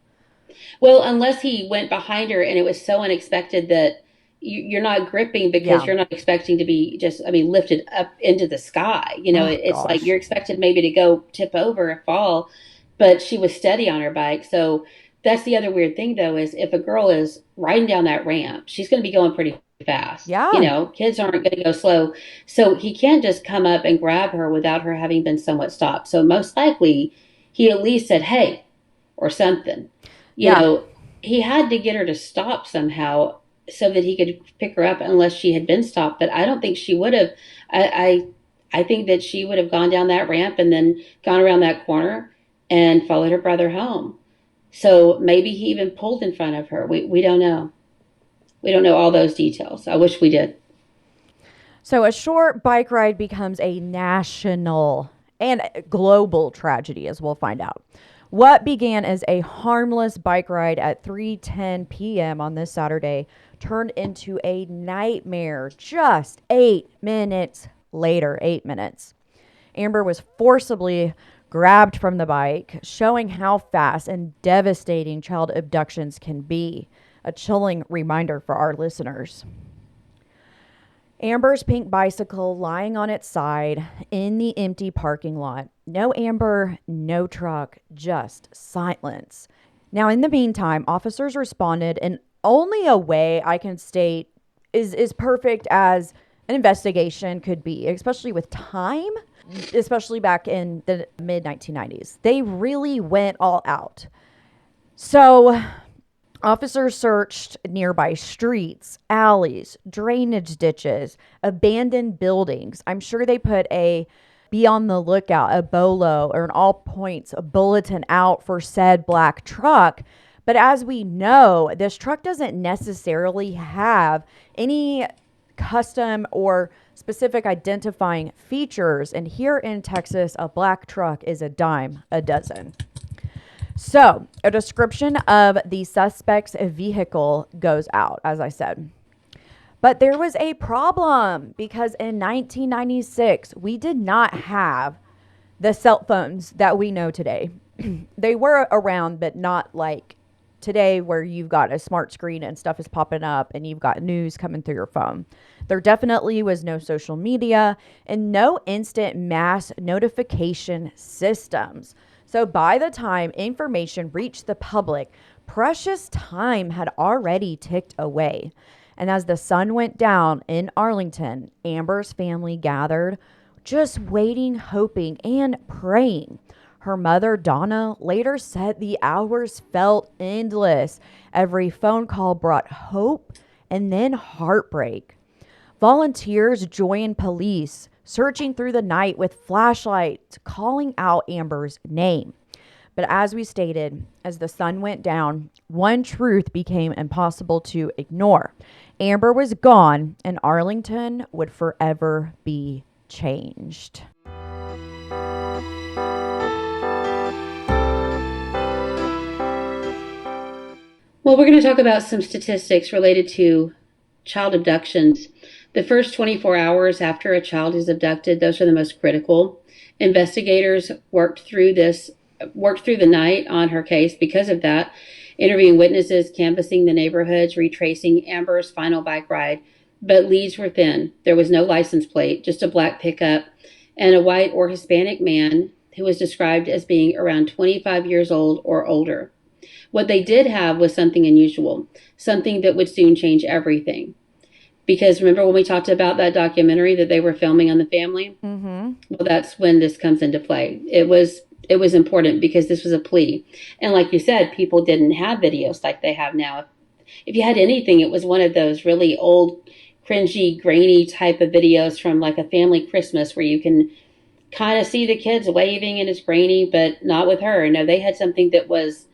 Well, unless he went behind her and it was so unexpected that you're not gripping, because you're not expecting to be lifted up into the sky. It's gosh. Like you're expected maybe to go tip over or fall, but she was steady on her bike. So that's the other weird thing, though, is if a girl is riding down that ramp, she's going to be going pretty fast. Yeah. Kids aren't going to go slow. So he can't just come up and grab her without her having been somewhat stopped. So most likely he at least said, hey, or something. He had to get her to stop somehow so that he could pick her up, unless she had been stopped. But I don't think she would have. I think that she would have gone down that ramp and then gone around that corner and followed her brother home. So maybe he even pulled in front of her. We don't know. We don't know all those details. I wish we did. So a short bike ride becomes a national and global tragedy, as we'll find out. What began as a harmless bike ride at 3:10 p.m. on this Saturday turned into a nightmare just 8 minutes later. 8 minutes. Amber was forcibly grabbed from the bike, showing how fast and devastating child abductions can be. A chilling reminder for our listeners. Amber's pink bicycle lying on its side in the empty parking lot. No Amber, no truck, just silence. Now, in the meantime, officers responded in only a way I can state is perfect as an investigation could be, especially with time, especially back in the mid-1990s. They really went all out. So officers searched nearby streets, alleys, drainage ditches, abandoned buildings. I'm sure they put a be on the lookout, a BOLO, or an all points, a bulletin out for said black truck. But as we know, this truck doesn't necessarily have any custom or specific identifying features. And here in Texas, a black truck is a dime a dozen. So a description of the suspect's vehicle goes out, as I said. But there was a problem, because in 1996, we did not have the cell phones that we know today. They were around, but not like today where you've got a smart screen and stuff is popping up and you've got news coming through your phone. There definitely was no social media and no instant mass notification systems. So by the time information reached the public, precious time had already ticked away. And as the sun went down in Arlington, Amber's family gathered, just waiting, hoping, and praying. Her mother, Donna, later said the hours felt endless. Every phone call brought hope and then heartbreak. Volunteers joined police, searching through the night with flashlights, calling out Amber's name. But as we stated, as the sun went down, one truth became impossible to ignore. Amber was gone, and Arlington would forever be changed. Well, we're going to talk about some statistics related to child abductions. The first 24 hours after a child is abducted, those are the most critical. Investigators worked through the night on her case because of that, interviewing witnesses, canvassing the neighborhoods, retracing Amber's final bike ride. But leads were thin. There was no license plate, just a black pickup, and a white or Hispanic man who was described as being around 25 years old or older. What they did have was something unusual, something that would soon change everything. Because remember when we talked about that documentary that they were filming on the family? Mm-hmm. Well, that's when this comes into play. It was important because this was a plea. And like you said, people didn't have videos like they have now. If you had anything, it was one of those really old, cringy, grainy type of videos from like a family Christmas where you can kind of see the kids waving and it's grainy, but not with her. No, they had something that was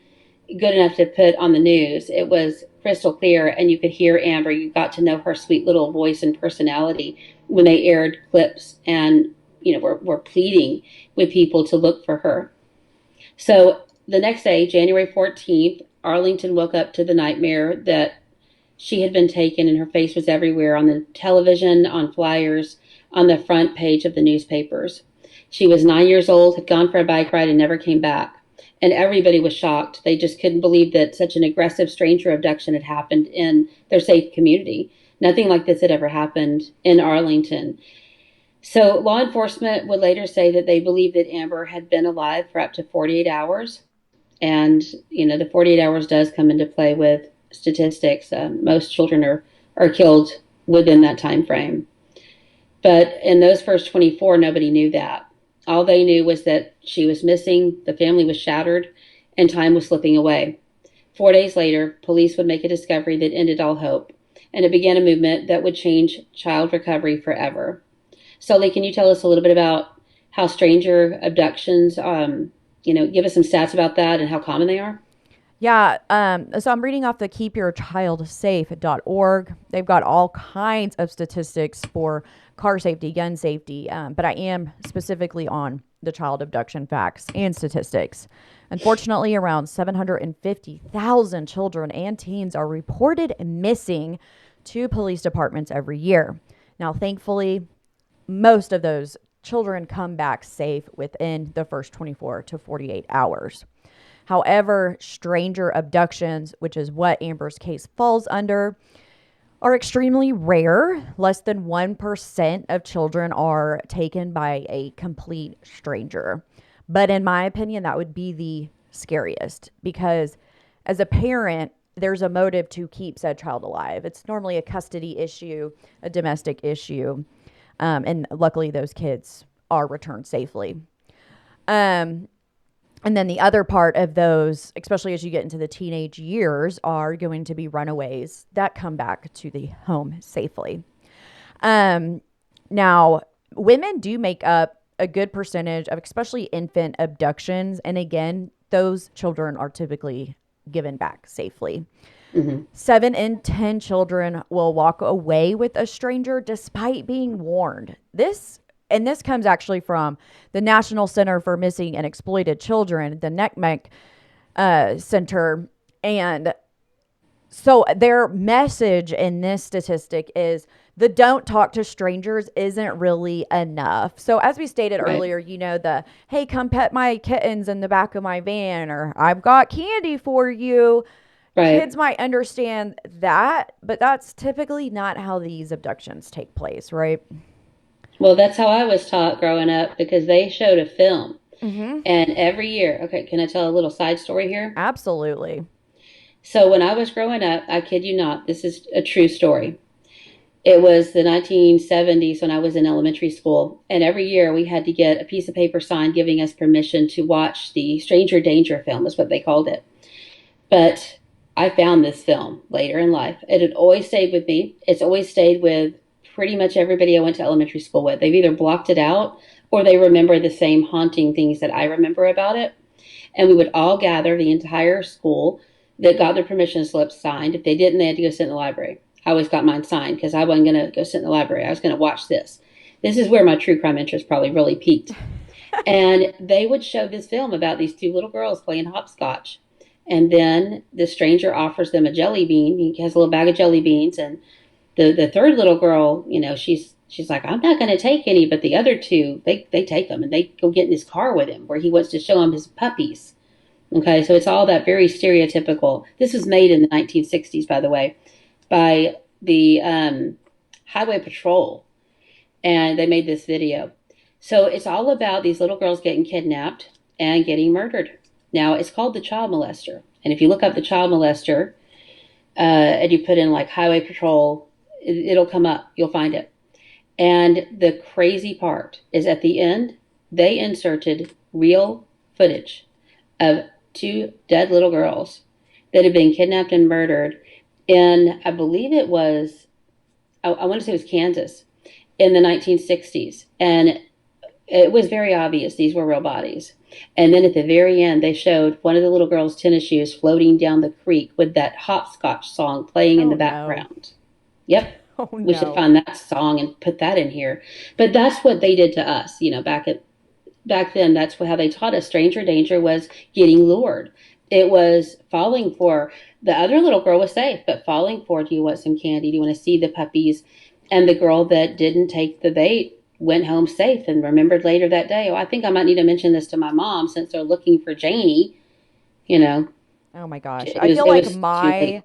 good enough to put on the news. It was crystal clear, and you could hear Amber. You got to know her sweet little voice and personality when they aired clips and, were pleading with people to look for her. So the next day, January 14th, Arlington woke up to the nightmare that she had been taken and her face was everywhere on the television, on flyers, on the front page of the newspapers. She was 9 years old, had gone for a bike ride and never came back. And everybody was shocked. They just couldn't believe that such an aggressive stranger abduction had happened in their safe community. Nothing like this had ever happened in Arlington. So law enforcement would later say that they believed that Amber had been alive for up to 48 hours. And, the 48 hours does come into play with statistics. Most children are killed within that time frame. But in those first 24, nobody knew that. All they knew was that she was missing, the family was shattered, and time was slipping away. 4 days later, police would make a discovery that ended all hope, and it began a movement that would change child recovery forever. Sully, can you tell us a little bit about how stranger abductions, give us some stats about that and how common they are? Yeah, so I'm reading off the keepyourchildsafe.org. They've got all kinds of statistics for car safety, gun safety, but I am specifically on the child abduction facts and statistics. Unfortunately, around 750,000 children and teens are reported missing to police departments every year. Now, thankfully, most of those children come back safe within the first 24 to 48 hours. However, stranger abductions, which is what Amber's case falls under, are extremely rare. Less than 1% of children are taken by a complete stranger. But in my opinion, that would be the scariest because as a parent, there's a motive to keep said child alive. It's normally a custody issue, a domestic issue. And luckily those kids are returned safely. And then the other part of those, especially as you get into the teenage years, are going to be runaways that come back to the home safely. Now, women do make up a good percentage of especially infant abductions. And again, those children are typically given back safely. Mm-hmm. 7 in 10 children will walk away with a stranger despite being warned. This comes actually from the National Center for Missing and Exploited Children, the NCMEC Center. And so their message in this statistic is the don't talk to strangers isn't really enough. So as we stated earlier, the, hey, come pet my kittens in the back of my van, or I've got candy for you. Right. kids might understand that, but that's typically not how these abductions take place, right? Well, that's how I was taught growing up because they showed a film. Mm-hmm. And every year, okay, can I tell a little side story here? Absolutely. So when I was growing up, I kid you not, this is a true story. It was the 1970s when I was in elementary school, and every year we had to get a piece of paper signed giving us permission to watch the Stranger Danger film, is what they called it. But I found this film later in life. It had always stayed with me. It's always stayed with pretty much everybody I went to elementary school with. They've either blocked it out or they remember the same haunting things that I remember about it. And we would all gather, the entire school that got their permission slips signed. If they didn't, they had to go sit in the library. I always got mine signed because I wasn't going to go sit in the library. I was going to watch this. This is where my true crime interest probably really peaked. And they would show this film about these two little girls playing hopscotch. And then the stranger offers them a jelly bean. He has a little bag of jelly beans. And the third little girl, you know, she's like, I'm not going to take any. But the other two, they take them and they go get in his car with him where he wants to show them his puppies. Okay, so it's all that very stereotypical. This was made in the 1960s, by the way, by the Highway Patrol. And they made this video. So it's all about these little girls getting kidnapped and getting murdered. Now, it's called The Child Molester. And if you look up The Child Molester and you put in like Highway Patrol, it'll come up. You'll find it. And the crazy part is at the end, they inserted real footage of two dead little girls that had been kidnapped and murdered in, I believe it was, I want to say it was Kansas in the 1960s. And it was very obvious these were real bodies. And then at the very end, they showed one of the little girls' tennis shoes floating down the creek with that hopscotch song playing in the background. Yep. Oh, no. We should find that song and put that in here. But that's what they did to us, you know, back then. That's how they taught us. Stranger danger was getting lured. It was falling for, the other little girl was safe, but falling for, do you want some candy? Do you want to see the puppies? And the girl that didn't take the bait went home safe and remembered later that day, oh, I think I might need to mention this to my mom since they're looking for Joni, you know. Oh my gosh. I feel like my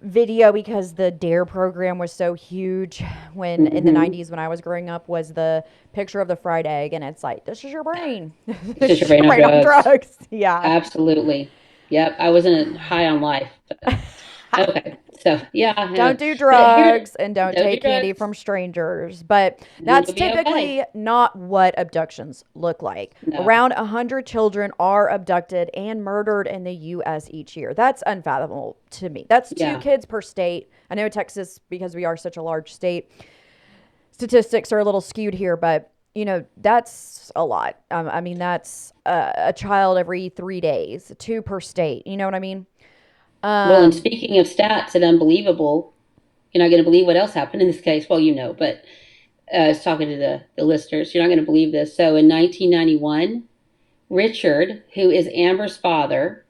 video, because the DARE program was so huge when in the 90s when I was growing up, was the picture of the fried egg, and it's like, this is your brain. This is your brain on drugs. Yeah. Absolutely. Yep. I wasn't high on life. Okay. So, yeah. Don't do drugs and don't take candy from strangers. But that's typically not what abductions look like. No. Around 100 children are abducted and murdered in the U.S. each year. That's unfathomable to me. That's two kids per state. I know Texas, because we are such a large state, statistics are a little skewed here, but, you know, that's a lot. I mean, that's a child every 3 days, 2 per state. You know what I mean? Well, and speaking of stats and unbelievable, you're not going to believe what else happened in this case. Well, you know, but I was talking to the listeners. You're not going to believe this. So in 1991, Richard, who is Amber's father,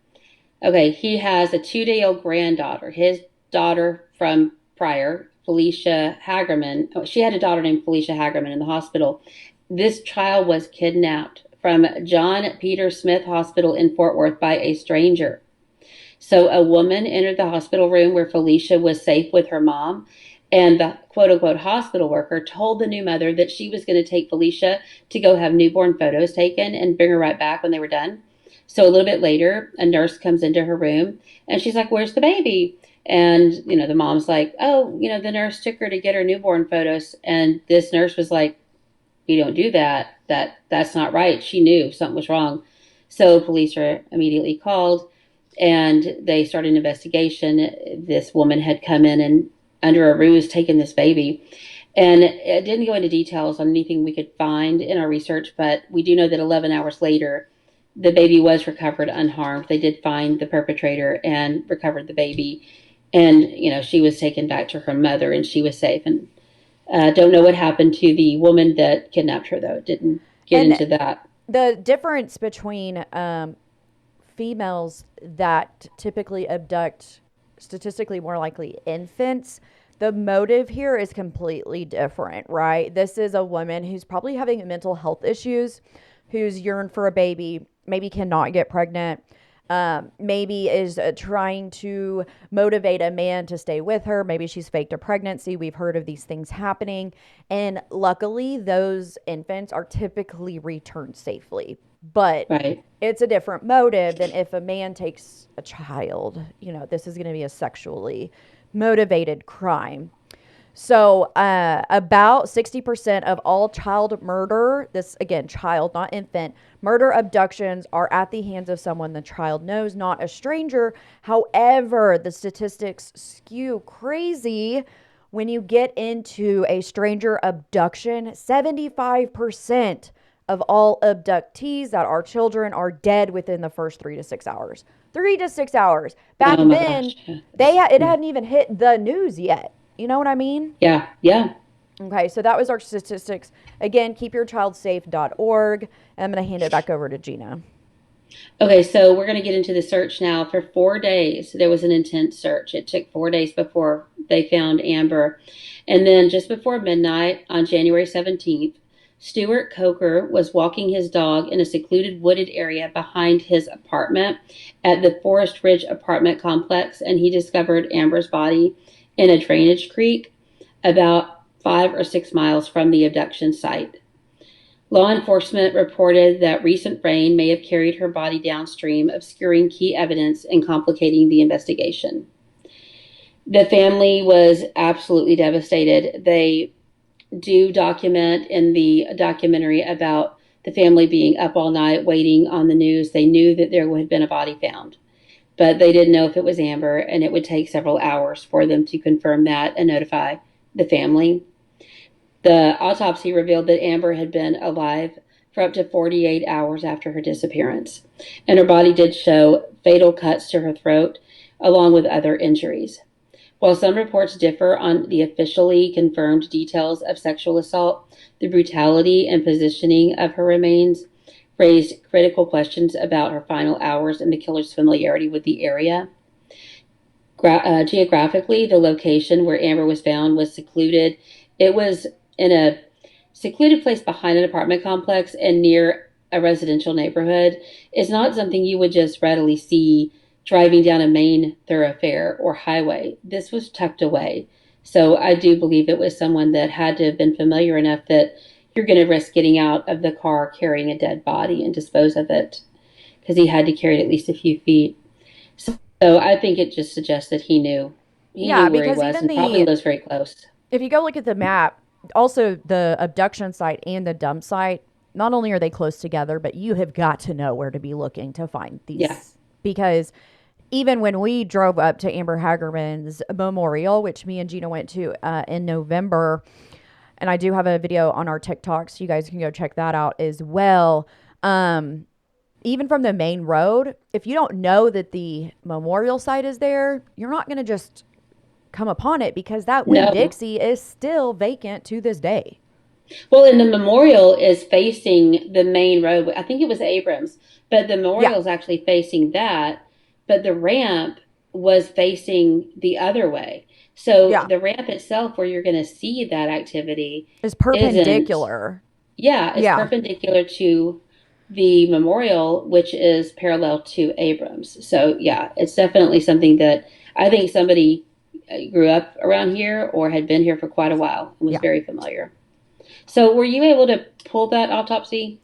okay, he has a 2-day-old granddaughter. His daughter from prior, Felicia Hagerman, she had a daughter named Felicia Hagerman in the hospital. This child was kidnapped from John Peter Smith Hospital in Fort Worth by a stranger. So a woman entered the hospital room where Felicia was safe with her mom, and the quote-unquote hospital worker told the new mother that she was going to take Felicia to go have newborn photos taken and bring her right back when they were done. So a little bit later, a nurse comes into her room, and she's like, where's the baby? And, you know, the mom's like, oh, you know, the nurse took her to get her newborn photos, and this nurse was like, we don't do that. That's not right. She knew something was wrong. So police are immediately called. And they started an investigation. This woman had come in and under a ruse taken this baby. And it didn't go into details on anything we could find in our research, but we do know that 11 hours later, the baby was recovered unharmed. They did find the perpetrator and recovered the baby. And, you know, she was taken back to her mother and she was safe. And don't know what happened to the woman that kidnapped her, though. Didn't get into that. The difference between females that typically abduct, statistically more likely infants, the motive here is completely different, right? This is a woman who's probably having mental health issues, who's yearned for a baby, maybe cannot get pregnant, maybe is trying to motivate a man to stay with her. Maybe she's faked a pregnancy. We've heard of these things happening. And luckily, those infants are typically returned safely. But Right. it's a different motive than if a man takes a child. You know, this is going to be a sexually motivated crime. So about 60% of all child murder, this again, child, not infant, murder abductions are at the hands of someone the child knows, not a stranger. However, the statistics skew crazy when you get into a stranger abduction. 75% of all abductees that are children are dead within the first 3 to 6 hours. 3 to 6 hours. Back Oh my then, gosh. it hadn't even hit the news yet. You know what I mean? Yeah. Yeah. Okay, so that was our statistics. Again, keepyourchildsafe.org. And I'm going to hand it back over to Jeana. Okay, so we're going to get into the search now. For 4 days, there was an intense search. It took 4 days before they found Amber. And then just before midnight on January 17th, Stuart Coker was walking his dog in a secluded wooded area behind his apartment at the Forest Ridge apartment complex, and he discovered Amber's body in a drainage creek about 5 or 6 miles from the abduction site. Law enforcement reported that recent rain may have carried her body downstream, obscuring key evidence and complicating the investigation. The family was absolutely devastated. They do document in the documentary about the family being up all night waiting on the news. They knew that there had been a body found, but they didn't know if it was Amber, and it would take several hours for them to confirm that and notify the family. The autopsy revealed that Amber had been alive for up to 48 hours after her disappearance, and her body did show fatal cuts to her throat, along with other injuries. While some reports differ on the officially confirmed details of sexual assault, the brutality and positioning of her remains raised critical questions about her final hours and the killer's familiarity with the area. Geographically, the location where Amber was found was secluded. It was in a secluded place behind an apartment complex and near a residential neighborhood. It's not something you would just readily see driving down a main thoroughfare or highway. This was tucked away. So I do believe it was someone that had to have been familiar enough that you're going to risk getting out of the car carrying a dead body and dispose of it, because he had to carry it at least a few feet. So I think it just suggests that he knew. He knew where he was and probably lives very close. If you go look at the map, also the abduction site and the dump site, not only are they close together, but you have got to know where to be looking to find these. Yeah. Because even when we drove up to Amber Hagerman's memorial, which me and Jeana went to in November, and I do have a video on our TikTok, so you guys can go check that out as well. Even from the main road, if you don't know that the memorial site is there, you're not going to just come upon it, because that Winn-Dixie is still vacant to this day. Well, and the memorial is facing the main road. I think it was Abrams, but the memorial is actually facing that. But the ramp was facing the other way. So the ramp itself, where you're going to see that activity, is perpendicular. It's perpendicular to the memorial, which is parallel to Abrams. So, it's definitely something that I think somebody grew up around here or had been here for quite a while and was very familiar. So were you able to pull that autopsy?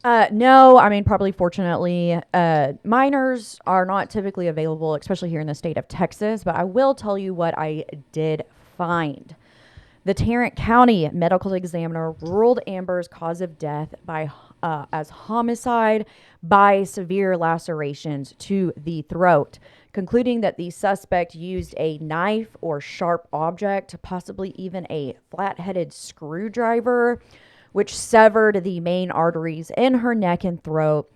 No, I mean, probably fortunately, minors are not typically available, especially here in the state of Texas, but I will tell you what I did find. The Tarrant County medical examiner ruled Amber's cause of death by as homicide by severe lacerations to the throat, concluding that the suspect used a knife or sharp object, possibly even a flat-headed screwdriver, which severed the main arteries in her neck and throat.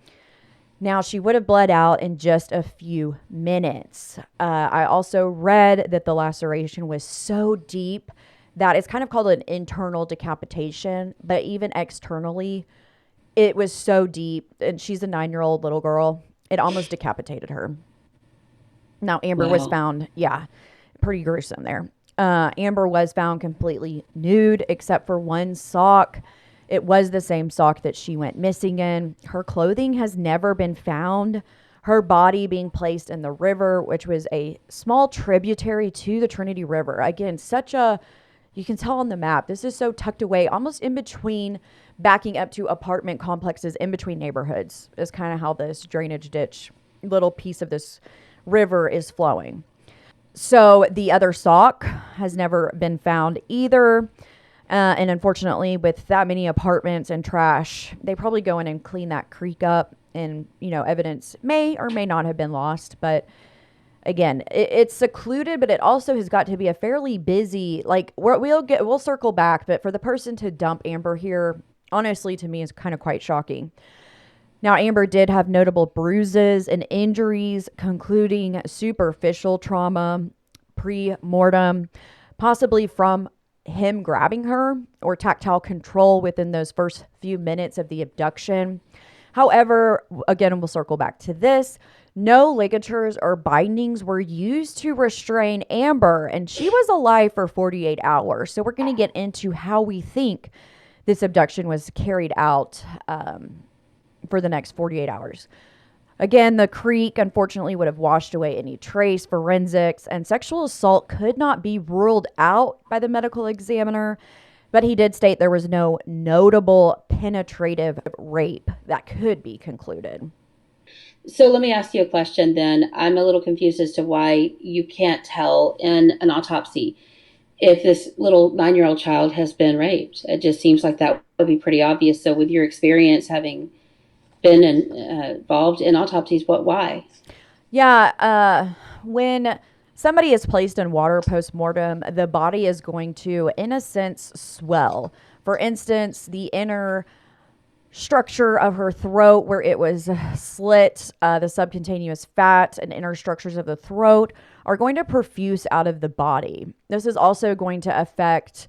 Now, she would have bled out in just a few minutes. I also read that the laceration was so deep that it's kind of called an internal decapitation, but even externally, it was so deep, and she's a 9-year-old little girl, it almost decapitated her. Now, Amber was found, pretty gruesome there. Amber was found completely nude except for one sock. It was the same sock that she went missing in. Her clothing has never been found. her body being placed in the river, which was a small tributary to the Trinity River. Again, you can tell on the map, this is so tucked away, almost in between, backing up to apartment complexes in between neighborhoods, is kind of how this drainage ditch little piece of this river is flowing. So the other sock has never been found either. And unfortunately, with that many apartments and trash, they probably go in and clean that creek up, and, evidence may or may not have been lost. But again, it's secluded, but it also has got to be a fairly busy, we'll circle back, but for the person to dump Amber here, honestly, to me, is kind of quite shocking. Now, Amber did have notable bruises and injuries, concluding superficial trauma pre-mortem, possibly from him grabbing her or tactile control within those first few minutes of the abduction. However, again, we'll circle back to this. No ligatures or bindings were used to restrain Amber, and she was alive for 48 hours. So we're going to get into how we think this abduction was carried out for the next 48 hours. Again, the creek unfortunately would have washed away any trace. Forensics and sexual assault could not be ruled out by the medical examiner, but he did state there was no notable penetrative rape that could be concluded. So let me ask you a question then. I'm a little confused as to why you can't tell in an autopsy if this little 9-year-old child has been raped. It just seems like that would be pretty obvious. So with your experience having been involved in autopsies, why? Yeah, when somebody is placed in water post-mortem, the body is going to, in a sense, swell. For instance, the inner structure of her throat where it was slit, the subcutaneous fat and inner structures of the throat are going to perfuse out of the body. This is also going to affect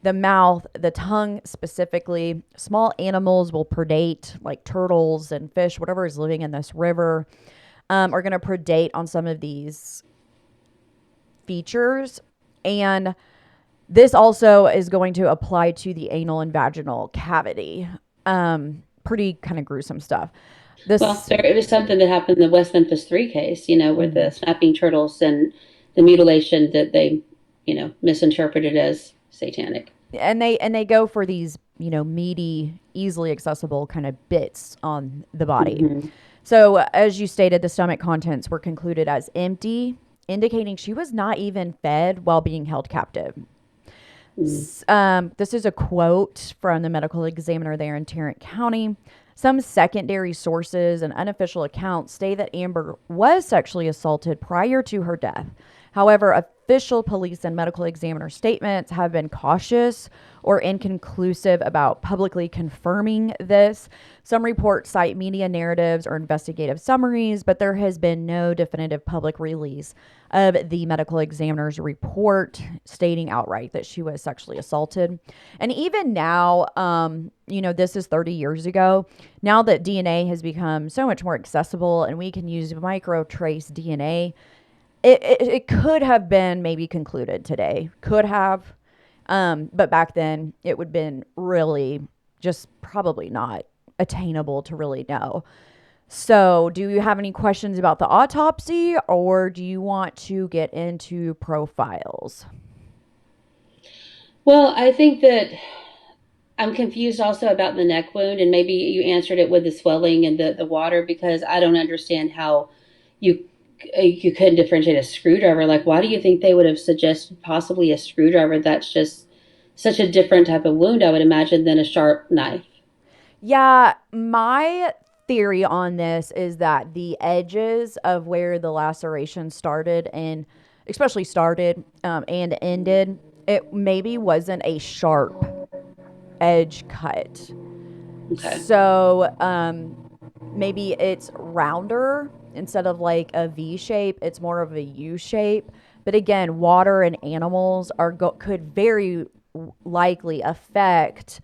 the mouth, the tongue specifically. Small animals will predate, like turtles and fish, whatever is living in this river, are going to predate on some of these features. And this also is going to apply to the anal and vaginal cavity. Pretty kind of gruesome stuff. It was something that happened in the West Memphis 3 case, with the snapping turtles and the mutilation that they, misinterpreted as satanic. And they go for these, meaty, easily accessible kind of bits on the body. Mm-hmm. So as you stated, the stomach contents were concluded as empty, indicating she was not even fed while being held captive. This is a quote from the medical examiner there in Tarrant County. Some secondary sources and unofficial accounts state that Amber was sexually assaulted prior to her death. However, official police and medical examiner statements have been cautious or inconclusive about publicly confirming this. Some reports cite media narratives or investigative summaries, but there has been no definitive public release of the medical examiner's report stating outright that she was sexually assaulted. And even now, this is 30 years ago. Now that DNA has become so much more accessible and we can use micro-trace DNA, it could have been maybe concluded today. Could have. But back then, it would have been really just probably not attainable to really know. So do you have any questions about the autopsy, or do you want to get into profiles? Well, I think that I'm confused also about the neck wound, and maybe you answered it with the swelling and the water, because I don't understand how you couldn't differentiate a screwdriver. Like, why do you think they would have suggested possibly a screwdriver? That's just such a different type of wound, I would imagine, than a sharp knife. Yeah, my theory on this is that the edges of where the laceration started and ended, it maybe wasn't a sharp edge cut. Okay. So maybe it's rounder. Instead of like a V shape, it's more of a U shape. But again, water and animals could very likely affect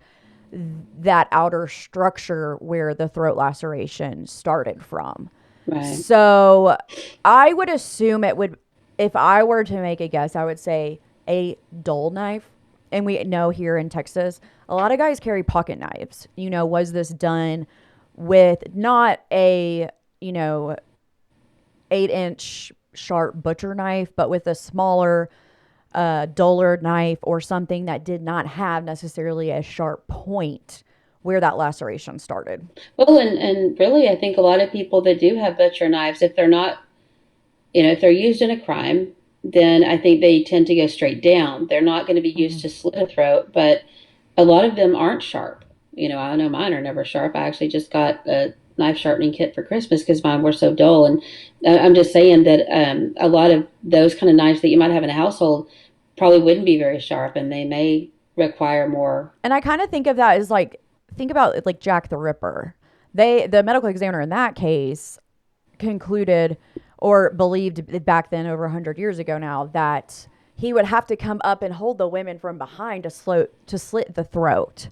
that outer structure where the throat laceration started from. Right. So I would assume it would, if I were to make a guess, I would say a dull knife. And we know here in Texas, a lot of guys carry pocket knives. Was this done with not a, 8-inch sharp butcher knife, but with a smaller, duller knife or something that did not have necessarily a sharp point where that laceration started. Well, and really, I think a lot of people that do have butcher knives, if they're not, if they're used in a crime, then I think they tend to go straight down. They're not going to be used to slit a throat, but a lot of them aren't sharp. I know mine are never sharp. I actually just got a knife sharpening kit for Christmas because mine were so dull. And I'm just saying that a lot of those kind of knives that you might have in a household probably wouldn't be very sharp, and they may require more. And I kind of think of that as think about it like Jack the Ripper. The medical examiner in that case concluded or believed back then, over 100 years ago now, that he would have to come up and hold the women from behind to slit the throat.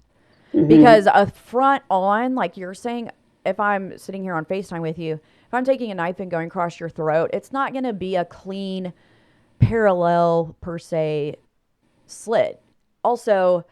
Mm-hmm. Because a front on, like you're saying, if I'm sitting here on FaceTime with you, if I'm taking a knife and going across your throat, it's not going to be a clean, parallel, per se, slit. Also,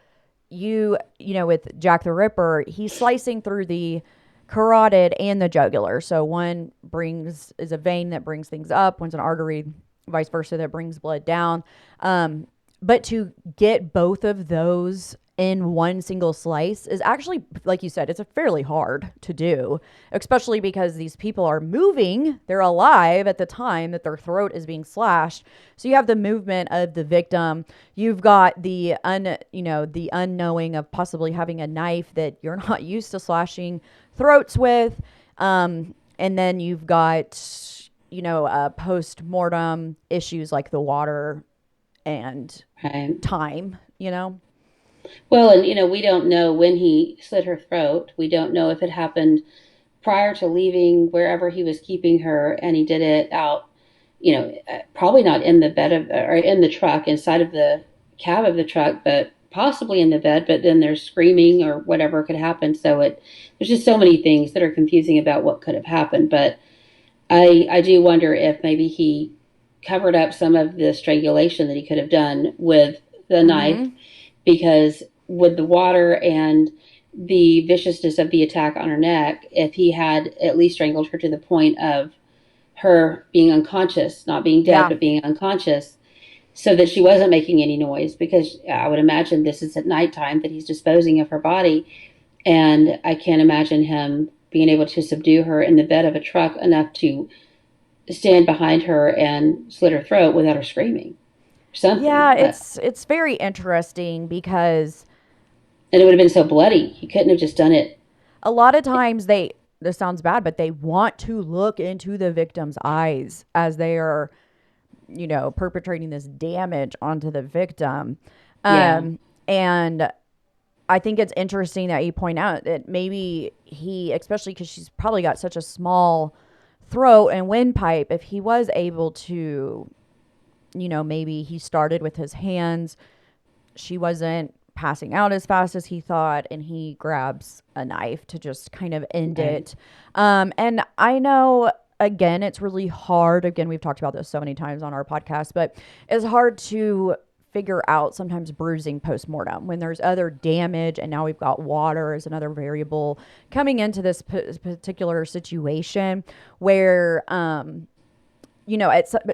with Jack the Ripper, he's slicing through the carotid and the jugular. So one is a vein that brings things up, one's an artery, vice versa, that brings blood down. But to get both of those in one single slice is actually, like you said, it's fairly hard to do, especially because these people are moving. They're alive at the time that their throat is being slashed. So you have the movement of the victim. You've got the unknowing of possibly having a knife that you're not used to slashing throats with. And then you've got, post-mortem issues like the water and time, Well, and, we don't know when he slit her throat. We don't know if it happened prior to leaving wherever he was keeping her, and he did it out, probably not in the bed or in the truck, inside of the cab of the truck, but possibly in the bed. But then there's screaming or whatever could happen. So there's just so many things that are confusing about what could have happened. But I do wonder if maybe he covered up some of the strangulation that he could have done with the knife. Because with the water and the viciousness of the attack on her neck, if he had at least strangled her to the point of her being unconscious, not being dead, but being unconscious, so that she wasn't making any noise, because I would imagine this is at nighttime that he's disposing of her body. And I can't imagine him being able to subdue her in the bed of a truck enough to stand behind her and slit her throat without her screaming. Something. Yeah, it's very interesting because... And it would have been so bloody. He couldn't have just done it. A lot of times this sounds bad, but they want to look into the victim's eyes as they are, perpetrating this damage onto the victim. And I think it's interesting that you point out that maybe he, especially because she's probably got such a small throat and windpipe, if he was able to... maybe he started with his hands. She wasn't passing out as fast as he thought, and he grabs a knife to just kind of end it. And I know, again, it's really hard. Again, we've talked about this so many times on our podcast, but it's hard to figure out sometimes bruising post-mortem when there's other damage, and now we've got water as another variable coming into this particular situation where...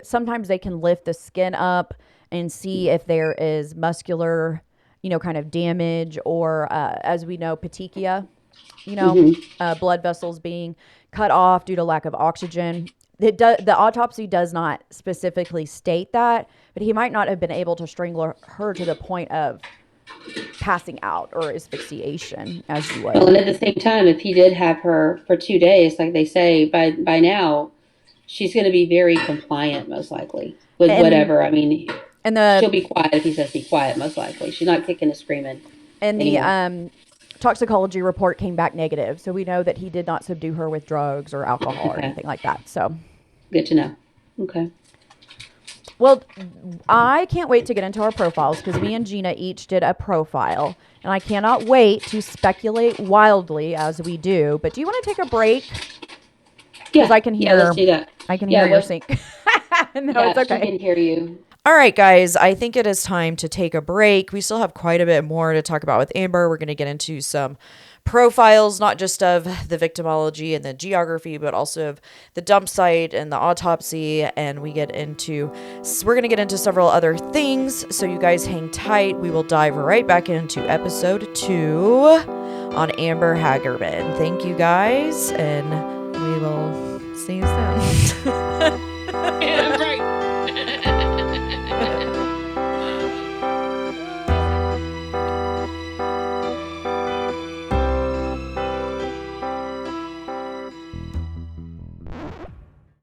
sometimes they can lift the skin up and see if there is muscular, kind of damage, or as we know, petechia, blood vessels being cut off due to lack of oxygen. The autopsy does not specifically state that, but he might not have been able to strangle her to the point of passing out or asphyxiation, as you would. Well, and at the same time, if he did have her for 2 days, like they say, by now, she's going to be very compliant, most likely, with whatever. I mean, she'll be quiet if he says be quiet, most likely. She's not kicking and screaming. And the toxicology report came back negative, so we know that he did not subdue her with drugs or alcohol or anything like that. So, good to know. Okay. Well, I can't wait to get into our profiles because me and Jeana each did a profile, and I cannot wait to speculate wildly as we do. But do you want to take a break? Because I can hear. Let's do that. I can hear your sink. No, it's okay. I can hear you. All right, guys, I think it is time to take a break. We still have quite a bit more to talk about with Amber. We're going to get into some profiles, not just of the victimology and the geography, but also of the dump site and the autopsy. And we're going to get into several other things. So you guys hang tight. We will dive right back into episode 2 on Amber Hagerman. Thank you guys, and we will see you soon.